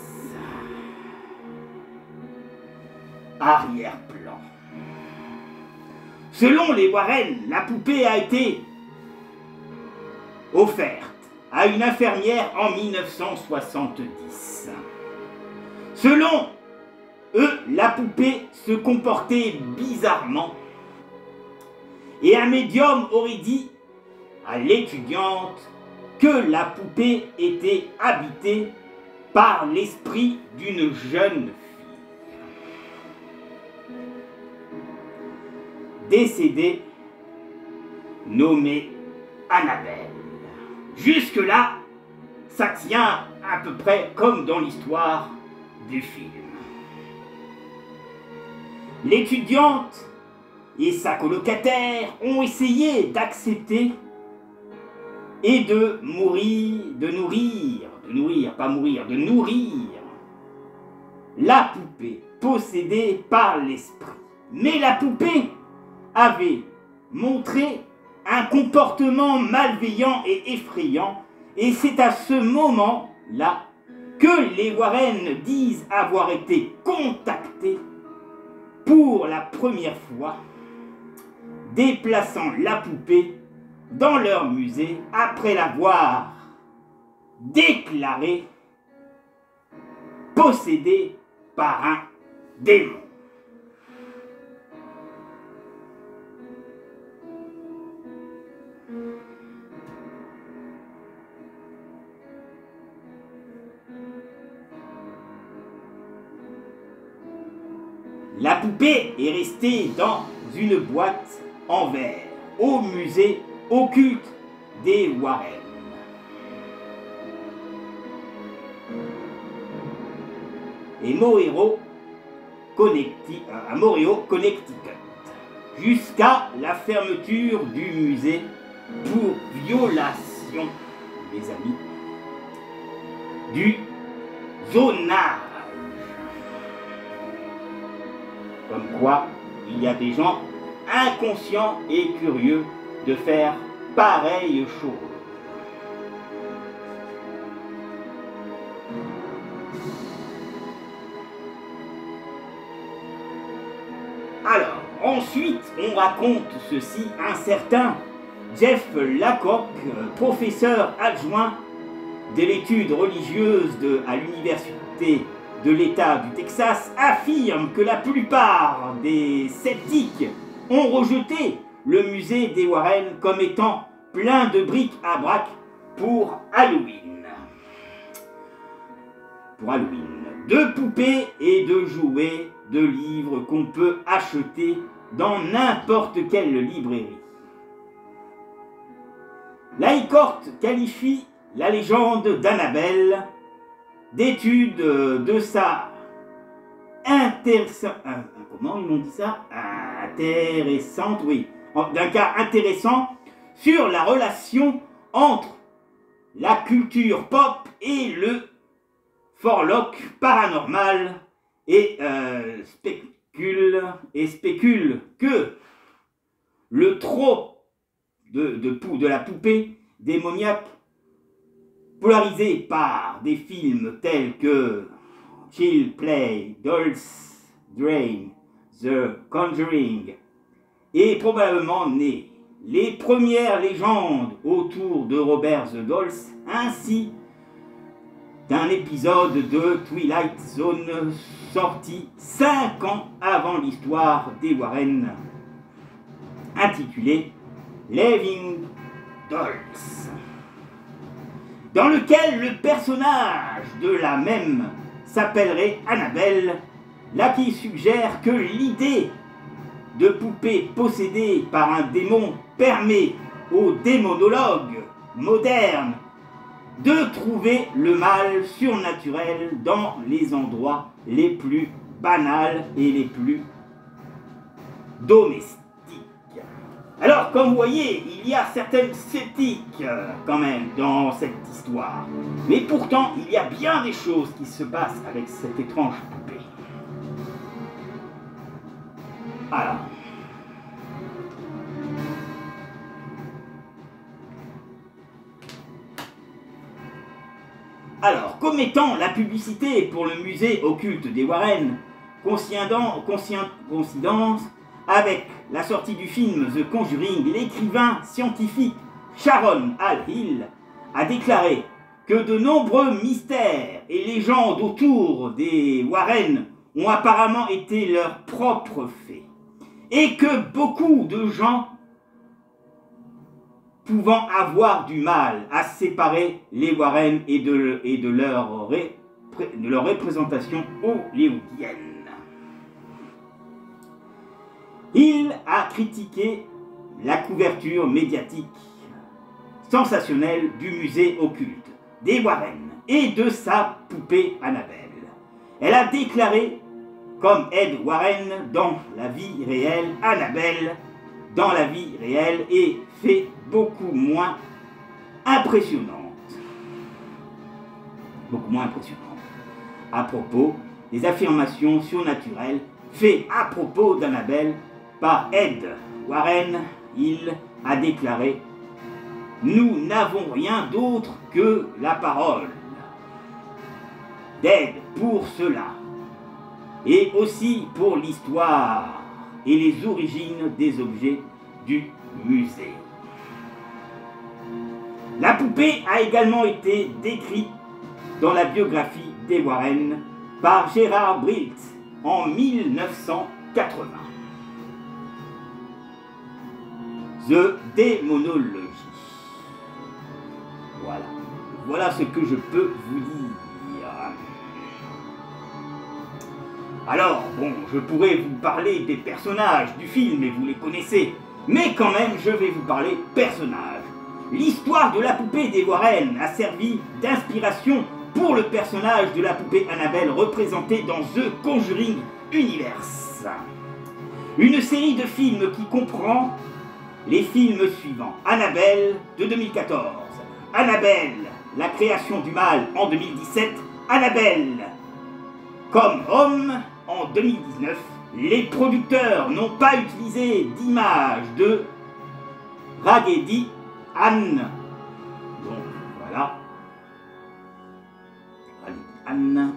Arrière-plan. Selon les Warren, la poupée a été offerte à une infirmière en 1970. Selon eux, la poupée se comportait bizarrement et un médium aurait dit à l'étudiante que la poupée était habitée par l'esprit d'une jeune fille décédée nommée Annabelle. Jusque-là, ça tient à peu près comme dans l'histoire du film. L'étudiante et sa colocataire ont essayé d'accepter et de nourrir la poupée possédée par l'esprit. Mais la poupée avait montré un comportement malveillant et effrayant, et c'est à ce moment-là que les Warren disent avoir été contactés pour la première fois, déplaçant la poupée dans leur musée après l'avoir déclarée possédée par un démon. La poupée est restée dans une boîte en verre au musée occulte des Warren. Et Moreau, Connecticut, jusqu'à la fermeture du musée pour violation, les amis, du zonage. Comme quoi, il y a des gens inconscients et curieux de faire pareille chose. Alors, ensuite, on raconte ceci, un certain Jeff Lacock, professeur adjoint de l'étude religieuse à l'université de l'État du Texas, affirme que la plupart des sceptiques ont rejeté le musée des Warren comme étant plein de bric-à-brac pour Halloween. De poupées et de jouets, de livres qu'on peut acheter dans n'importe quelle librairie. La High-Court qualifie la légende d'Annabelle d'étude de sa comment ils m'ont dit ça, intéressante, oui, d'un cas intéressant sur la relation entre la culture pop et le forlock paranormal et spécule que le trop de la poupée démoniaque polarisé par des films tels que Chill Play, Doll's Dream, The Conjuring, est probablement né. Les premières légendes autour de Robert the Dolls, ainsi d'un épisode de Twilight Zone sorti 5 ans avant l'histoire des Warren, intitulé Living Dolls, dans lequel le personnage de la même s'appellerait Annabelle, là qui suggère que l'idée de poupée possédée par un démon permet aux démonologues modernes de trouver le mal surnaturel dans les endroits les plus banals et les plus domestiques. Alors, comme vous voyez, il y a certaines sceptiques quand même dans cette histoire. Mais pourtant, il y a bien des choses qui se passent avec cette étrange poupée. Alors, comme étant la publicité pour le musée occulte des Warren, coïncidence Avec la sortie du film The Conjuring, l'écrivain scientifique Sharon Al-Hill a déclaré que de nombreux mystères et légendes autour des Warren ont apparemment été leurs propres faits, et que beaucoup de gens pouvant avoir du mal à séparer les Warren et de leur représentation hollywoodienne. Il a critiqué la couverture médiatique sensationnelle du musée occulte des Warren et de sa poupée Annabelle. Elle a déclaré, comme Ed Warren dans la vie réelle, Annabelle dans la vie réelle est fait beaucoup moins impressionnante. À propos des affirmations surnaturelles faites à propos d'Annabelle par Ed Warren, il a déclaré « Nous n'avons rien d'autre que la parole d'Ed pour cela, et aussi pour l'histoire et les origines des objets du musée. » La poupée a également été décrite dans la biographie des Warren par Gérard Brilt en 1980. The Démonologie. Voilà ce que je peux vous dire. Alors, bon, je pourrais vous parler des personnages du film, et vous les connaissez, mais quand même, je vais vous parler personnages. L'histoire de la poupée des Warren a servi d'inspiration pour le personnage de la poupée Annabelle représenté dans The Conjuring Universe. Une série de films qui comprend les films suivants. Annabelle de 2014, Annabelle, la création du mal en 2017, Annabelle comme homme en 2019. Les producteurs n'ont pas utilisé d'image de Raggedy Ann. Donc voilà. Raggedy Ann.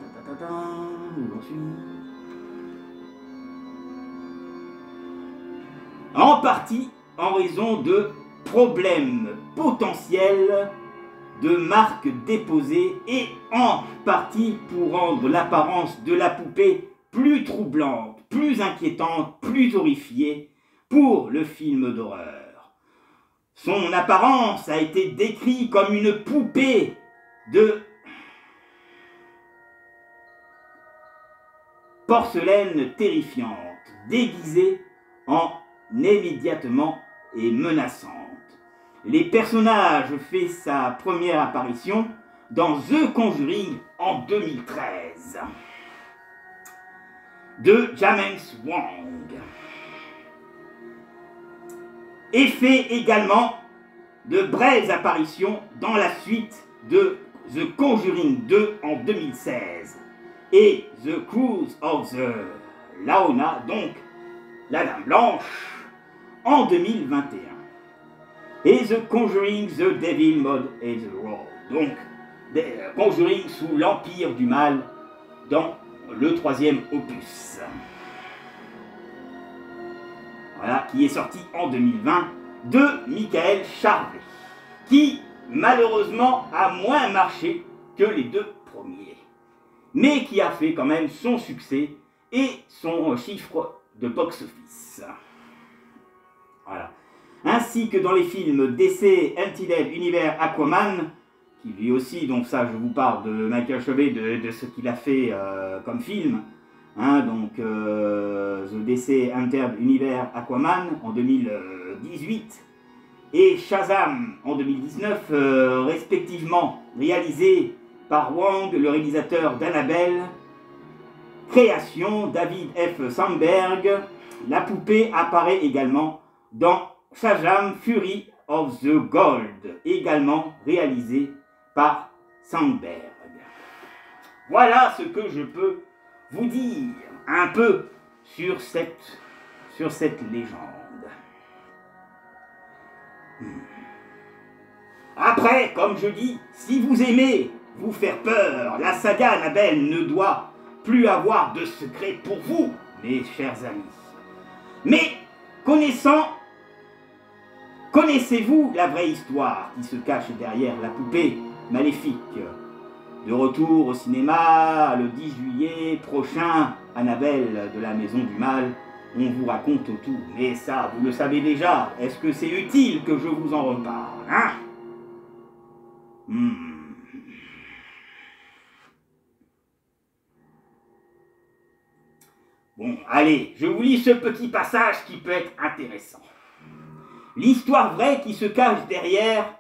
En partie en raison de problèmes potentiels de marques déposées et en partie pour rendre l'apparence de la poupée plus troublante, plus inquiétante, plus horrifiée pour le film d'horreur. Son apparence a été décrite comme une poupée de porcelaine terrifiante, déguisée en immédiatement et menaçante. Les personnages fait sa première apparition dans The Conjuring en 2013 de James Wan et fait également de brèves apparitions dans la suite de The Conjuring 2 en 2016 et The Curse of the Laona, donc la Dame Blanche, en 2021. Et The Conjuring, The Devil Mode et The Road. Donc, Conjuring sous l'Empire du Mal dans le 3e opus. Voilà, qui est sorti en 2020 de Michael Charvet, qui malheureusement a moins marché que les deux premiers, mais qui a fait quand même son succès et son chiffre de box-office. Voilà. Ainsi que dans les films DC Untitled Universe Aquaman, qui lui aussi, donc ça je vous parle de Michael Charvet, de ce qu'il a fait comme film, hein, donc The DC Untitled Universe Aquaman en 2018 et Shazam en 2019, respectivement réalisé par Wong, le réalisateur d'Annabelle, création David F. Sandberg. La poupée apparaît également dans Shazam Fury of the Gold, également réalisé par Sandberg. Voilà ce que je peux vous dire un peu sur cette légende. Après, comme je dis, si vous aimez vous faire peur, la saga Annabelle ne doit plus avoir de secret pour vous, mes chers amis. Mais connaissez-vous la vraie histoire qui se cache derrière la poupée maléfique? De retour au cinéma le 10 juillet prochain, Annabelle de la Maison du Mal, on vous raconte tout. Mais ça, vous le savez déjà. Est-ce que c'est utile que je vous en reparle, hein? Bon, allez, je vous lis ce petit passage qui peut être intéressant. L'histoire vraie qui se cache derrière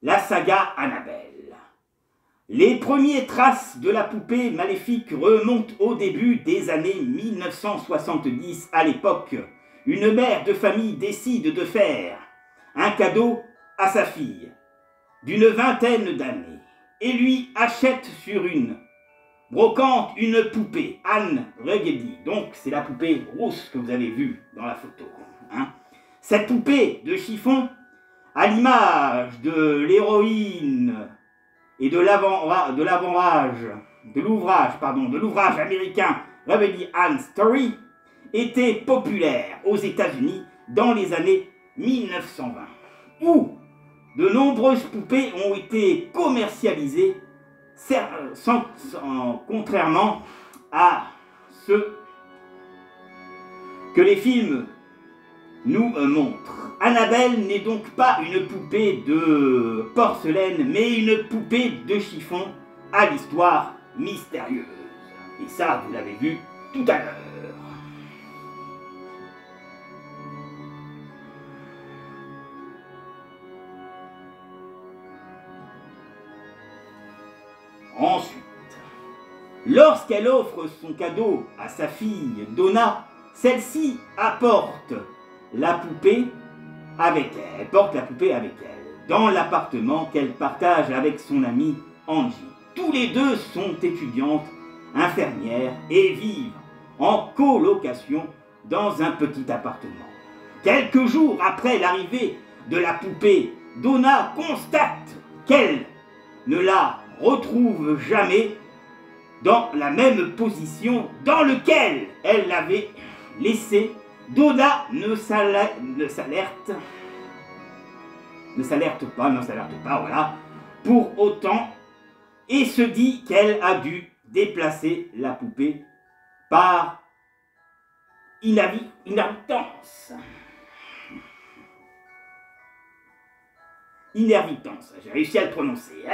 la saga Annabelle. Les premières traces de la poupée maléfique remontent au début des années 1970. À l'époque, une mère de famille décide de faire un cadeau à sa fille d'une vingtaine d'années et lui achète sur une brocante une poupée, Anne Regedi. Donc c'est la poupée rousse que vous avez vue dans la photo, hein. Cette poupée de chiffon, à l'image de l'héroïne et de l'ouvrage américain Ravelli Ann Story, était populaire aux États-Unis dans les années 1920, où de nombreuses poupées ont été commercialisées, contrairement à ce que les films nous montrent. Annabelle n'est donc pas une poupée de porcelaine, mais une poupée de chiffon à l'histoire mystérieuse. Et ça, vous l'avez vu tout à l'heure. Ensuite, lorsqu'elle offre son cadeau à sa fille Donna, celle-ci apporte la poupée avec elle. Elle porte la poupée avec elle dans l'appartement qu'elle partage avec son amie Angie. Tous les deux sont étudiantes, infirmières et vivent en colocation dans un petit appartement. Quelques jours après l'arrivée de la poupée, Donna constate qu'elle ne la retrouve jamais dans la même position dans laquelle elle l'avait laissée. Donna ne s'alerte pas, voilà, pour autant, et se dit qu'elle a dû déplacer la poupée par inadvertance. Inervitance, j'ai réussi à le prononcer.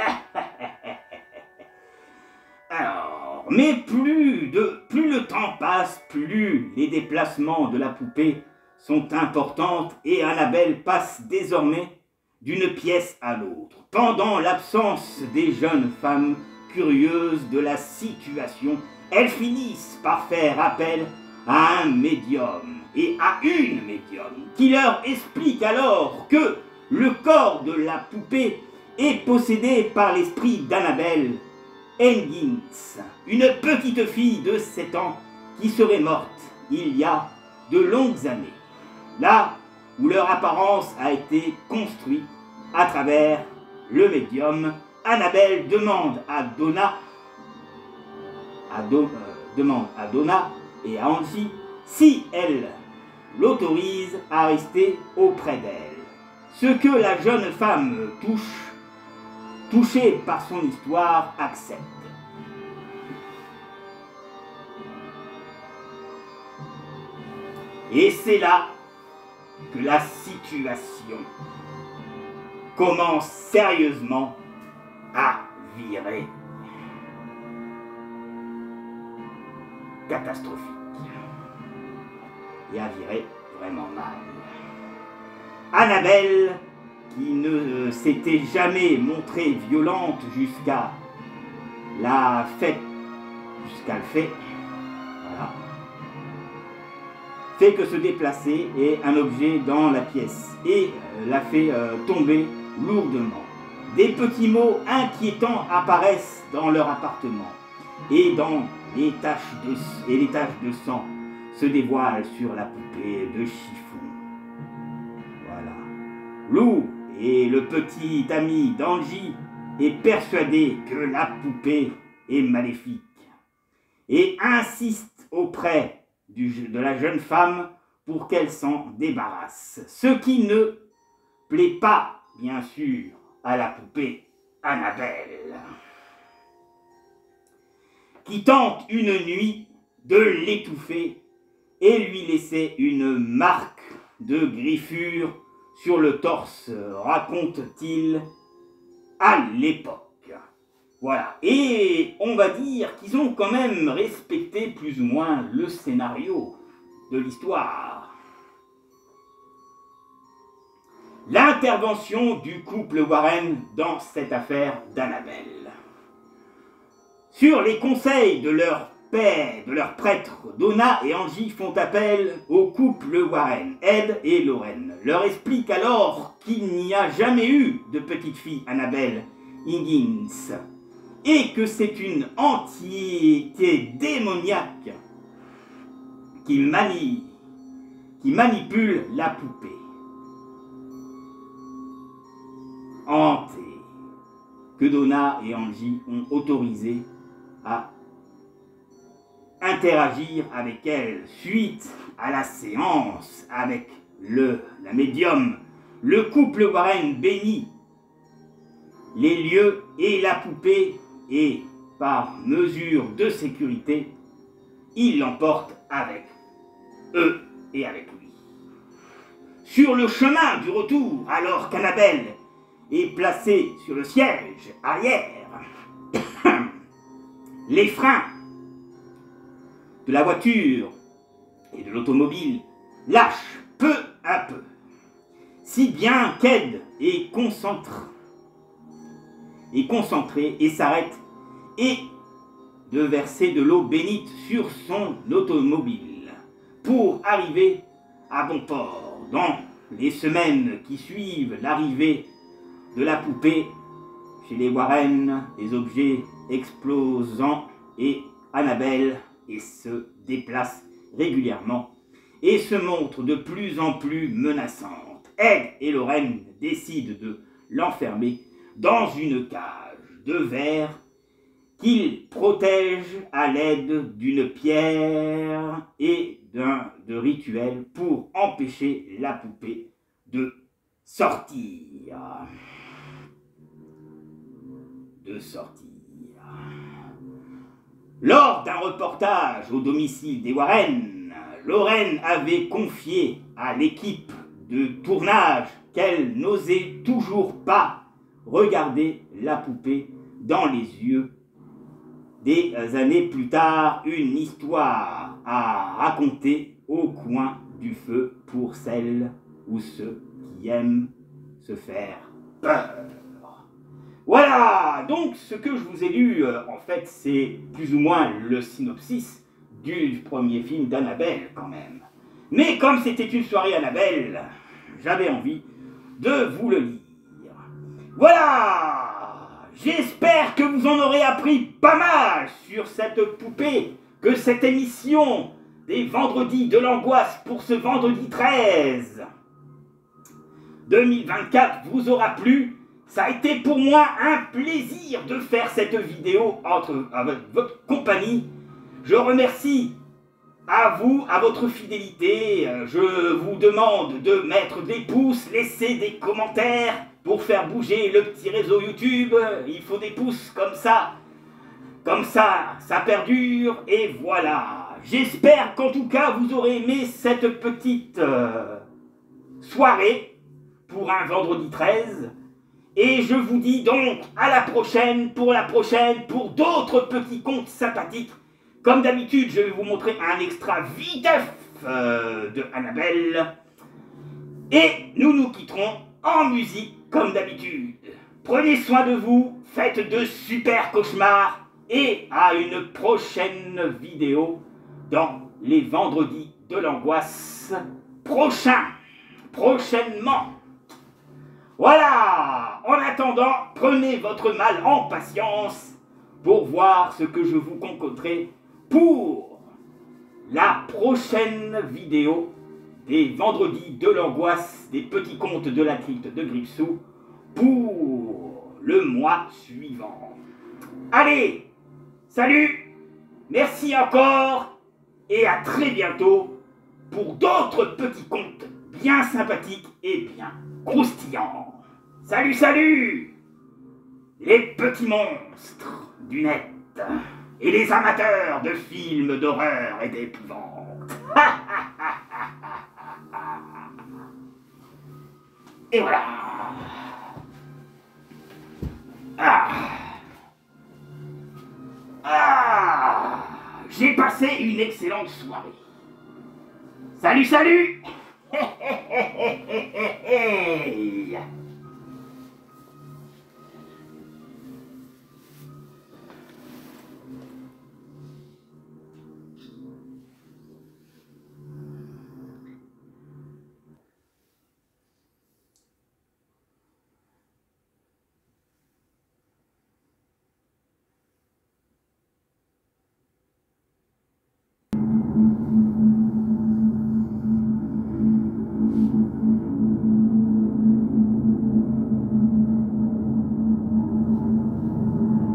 Alors, mais plus le temps passe, plus les déplacements de la poupée sont importants et Annabelle passe désormais d'une pièce à l'autre. Pendant l'absence des jeunes femmes curieuses de la situation, elles finissent par faire appel à un médium et à une médium qui leur explique alors que le corps de la poupée est possédé par l'esprit d'Annabelle Engins, une petite fille de 7 ans qui serait morte il y a de longues années, là où leur apparence a été construite à travers le médium. Annabelle demande à Donna et à Angie si elle l'autorise à rester auprès d'elle. Ce que la jeune femme touchée par son histoire, accepte. Et c'est là que la situation commence sérieusement à virer catastrophique. Et à virer vraiment mal. Annabelle, qui ne s'était jamais montrée violente jusqu'à le fait, voilà, fait que se déplacer est un objet dans la pièce et la fait tomber lourdement. Des petits mots inquiétants apparaissent dans leur appartement et les taches de sang se dévoilent sur la poupée de chiffon. Voilà. Lou et le petit ami d'Angie est persuadé que la poupée est maléfique et insiste auprès de la jeune femme pour qu'elle s'en débarrasse. Ce qui ne plaît pas, bien sûr, à la poupée Annabelle, qui tente une nuit de l'étouffer et lui laisser une marque de griffure sur le torse, raconte-t-il à l'époque. Voilà, et on va dire qu'ils ont quand même respecté plus ou moins le scénario de l'histoire. L'intervention du couple Warren dans cette affaire d'Annabelle. Sur les conseils de leur père, de leurs prêtres, Donna et Angie font appel au couple Warren, Ed et Lorraine. Leur explique alors qu'il n'y a jamais eu de petite fille Annabelle Higgins et que c'est une entité démoniaque qui manipule la poupée. Hantée, que Donna et Angie ont autorisé à interagir avec elle suite à la séance avec la médium. Le couple Warren bénit les lieux et la poupée et par mesure de sécurité, il l'emporte avec eux et avec lui. Sur le chemin du retour, alors qu'Annabelle est placée sur le siège arrière, les freins de la voiture et de l'automobile lâchent peu à peu, si bien qu'Ed est concentré et s'arrête et de verser de l'eau bénite sur son automobile pour arriver à bon port. Dans les semaines qui suivent l'arrivée de la poupée chez les Warren, les objets explosant et Annabelle se déplace régulièrement et se montre de plus en plus menaçante. Ed et Lorraine décident de l'enfermer dans une cage de verre qu'ils protègent à l'aide d'une pierre et de rituels pour empêcher la poupée de sortir. Lors d'un reportage au domicile des Warren, Lorraine avait confié à l'équipe de tournage qu'elle n'osait toujours pas regarder la poupée dans les yeux. Des années plus tard, une histoire à raconter au coin du feu pour celles ou ceux qui aiment se faire peur. Voilà, donc ce que je vous ai lu, en fait, c'est plus ou moins le synopsis du premier film d'Annabelle quand même. Mais comme c'était une soirée Annabelle, j'avais envie de vous le lire. Voilà, j'espère que vous en aurez appris pas mal sur cette poupée, que cette émission des vendredis de l'angoisse pour ce vendredi 13 2024 vous aura plu. Ça a été pour moi un plaisir de faire cette vidéo avec votre compagnie. Je remercie à vous, à votre fidélité. Je vous demande de mettre des pouces, laisser des commentaires pour faire bouger le petit réseau YouTube. Il faut des pouces comme ça. Comme ça, ça perdure. Et voilà. J'espère qu'en tout cas, vous aurez aimé cette petite soirée pour un vendredi 13. Et je vous dis donc à la prochaine pour d'autres petits contes sympathiques. Comme d'habitude, je vais vous montrer un extra viteuf de Annabelle. Et nous nous quitterons en musique comme d'habitude. Prenez soin de vous, faites de super cauchemars et à une prochaine vidéo dans les vendredis de l'angoisse prochainement. Voilà! En attendant, prenez votre mal en patience pour voir ce que je vous concocterai pour la prochaine vidéo des vendredis de l'angoisse des petits contes de la crypte de Gripsou pour le mois suivant. Allez, salut, merci encore et à très bientôt pour d'autres petits contes bien sympathiques et bien croustillants. Salut, salut! Les petits monstres du net et les amateurs de films d'horreur et d'épouvante. Et voilà. J'ai passé une excellente soirée. Salut, salut.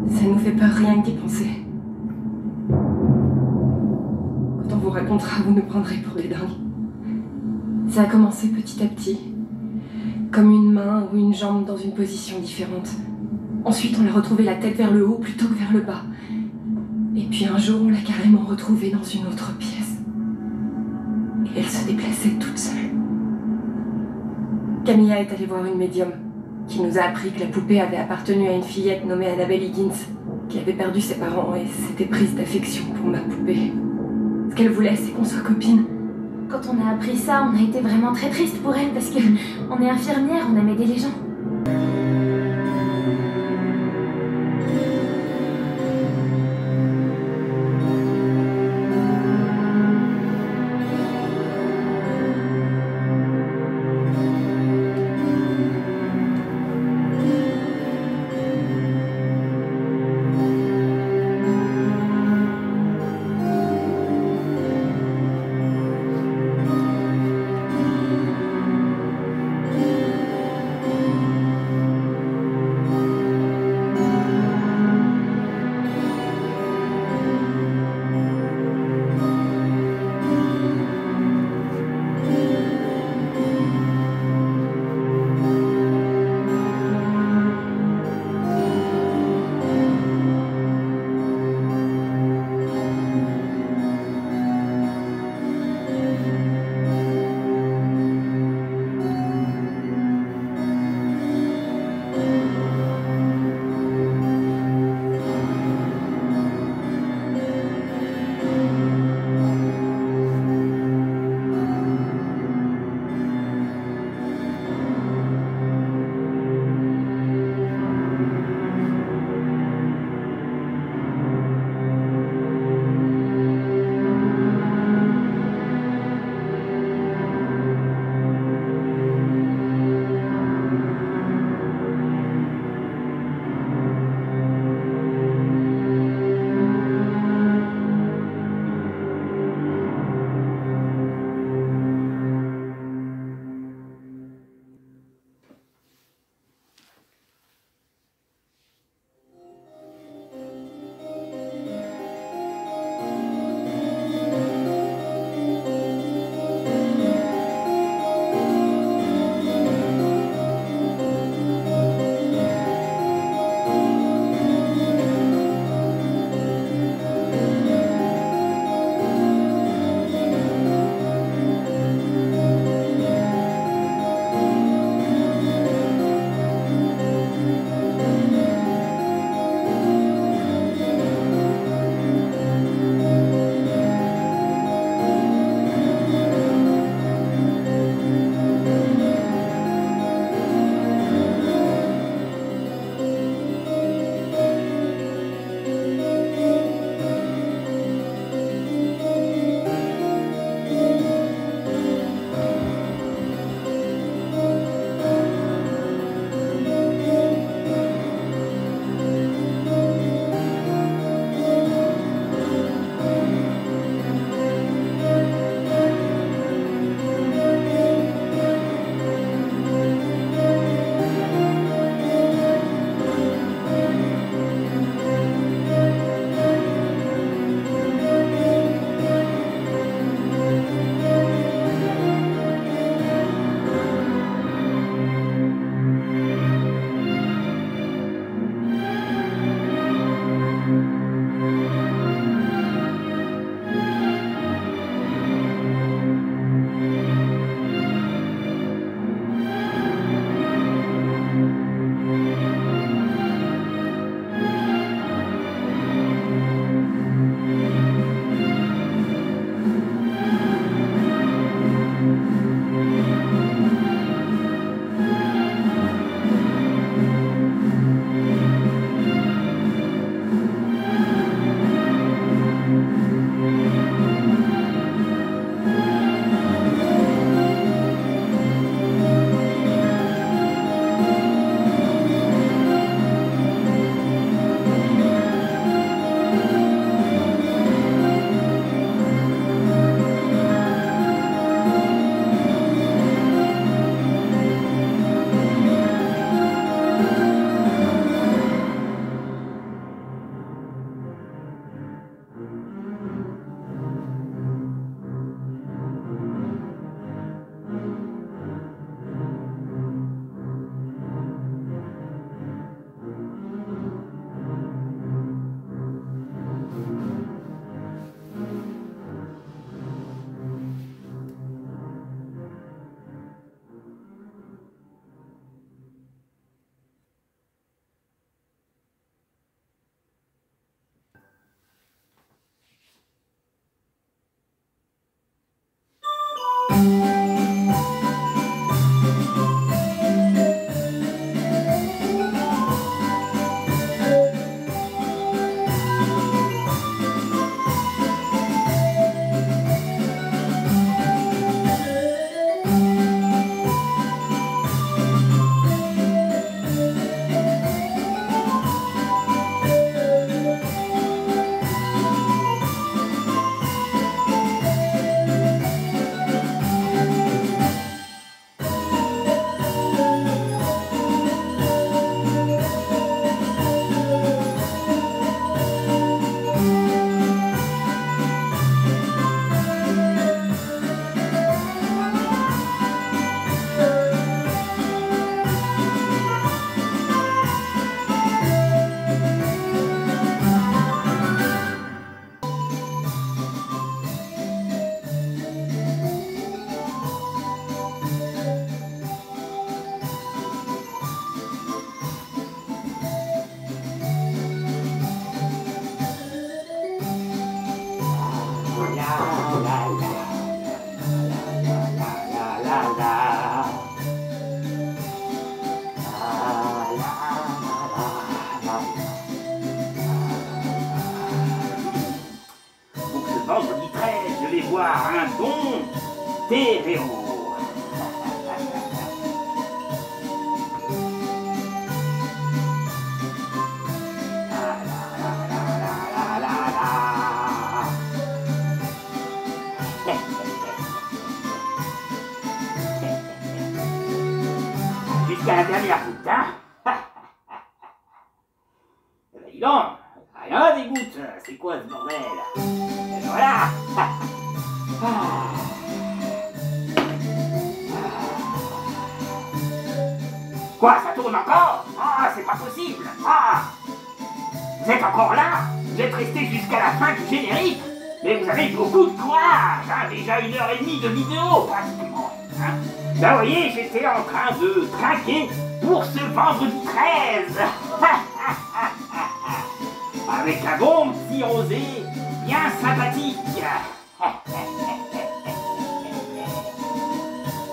Ça nous fait peur rien que d'y penser. Quand on vous racontera, vous nous prendrez pour des dingues. Ça a commencé petit à petit, comme une main ou une jambe dans une position différente. Ensuite, on l'a retrouvée la tête vers le haut plutôt que vers le bas. Et puis un jour, on l'a carrément retrouvée dans une autre pièce. Et elle se déplaçait toute seule. Camilla est allée voir une médium qui nous a appris que la poupée avait appartenu à une fillette nommée Annabelle Higgins, qui avait perdu ses parents et s'était prise d'affection pour ma poupée. Ce qu'elle voulait, c'est qu'on soit copines. Quand on a appris ça, on a été vraiment très triste pour elle parce qu'on est infirmière, on aime aider les gens. jusqu'à la dernière goutte, hein. Eh ben dis donc, rien des gouttes, c'est quoi ce bordel? Et voilà. Quoi, ça tourne encore? Ah, c'est pas possible. Ah, vous êtes encore là? Vous êtes resté jusqu'à la fin du générique? Mais vous avez beaucoup de courage, hein, déjà 1h30 de vidéo, pratiquement. Hein. Ben vous voyez, j'étais en train de trinquer pour ce vendredi 13. Avec un bon petit rosé bien sympathique.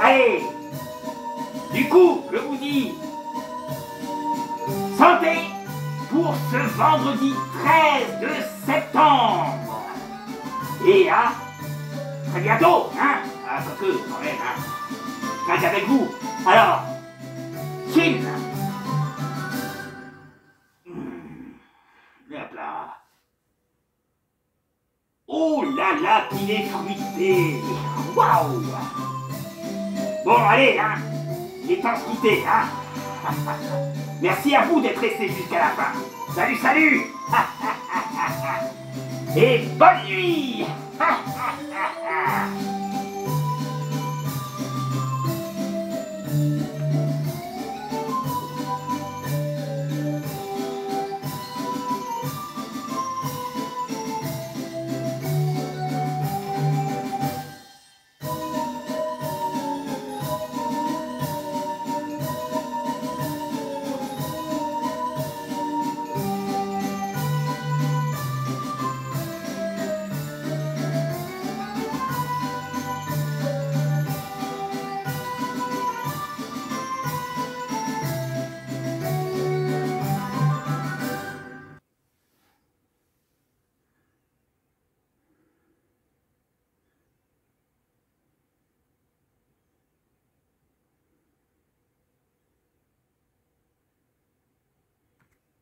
Allez, du coup, je vous dis, santé pour ce vendredi 13 de septembre. Et à très bientôt, hein, parce que, quand même, hein, je reste avec vous. Alors, chill. Hop là. Oh là là, qu'il est fruité. Waouh. Bon, allez, hein, il est temps de se quitter, hein. Merci à vous d'être restés jusqu'à la fin. Salut, salut. Et bonne nuit.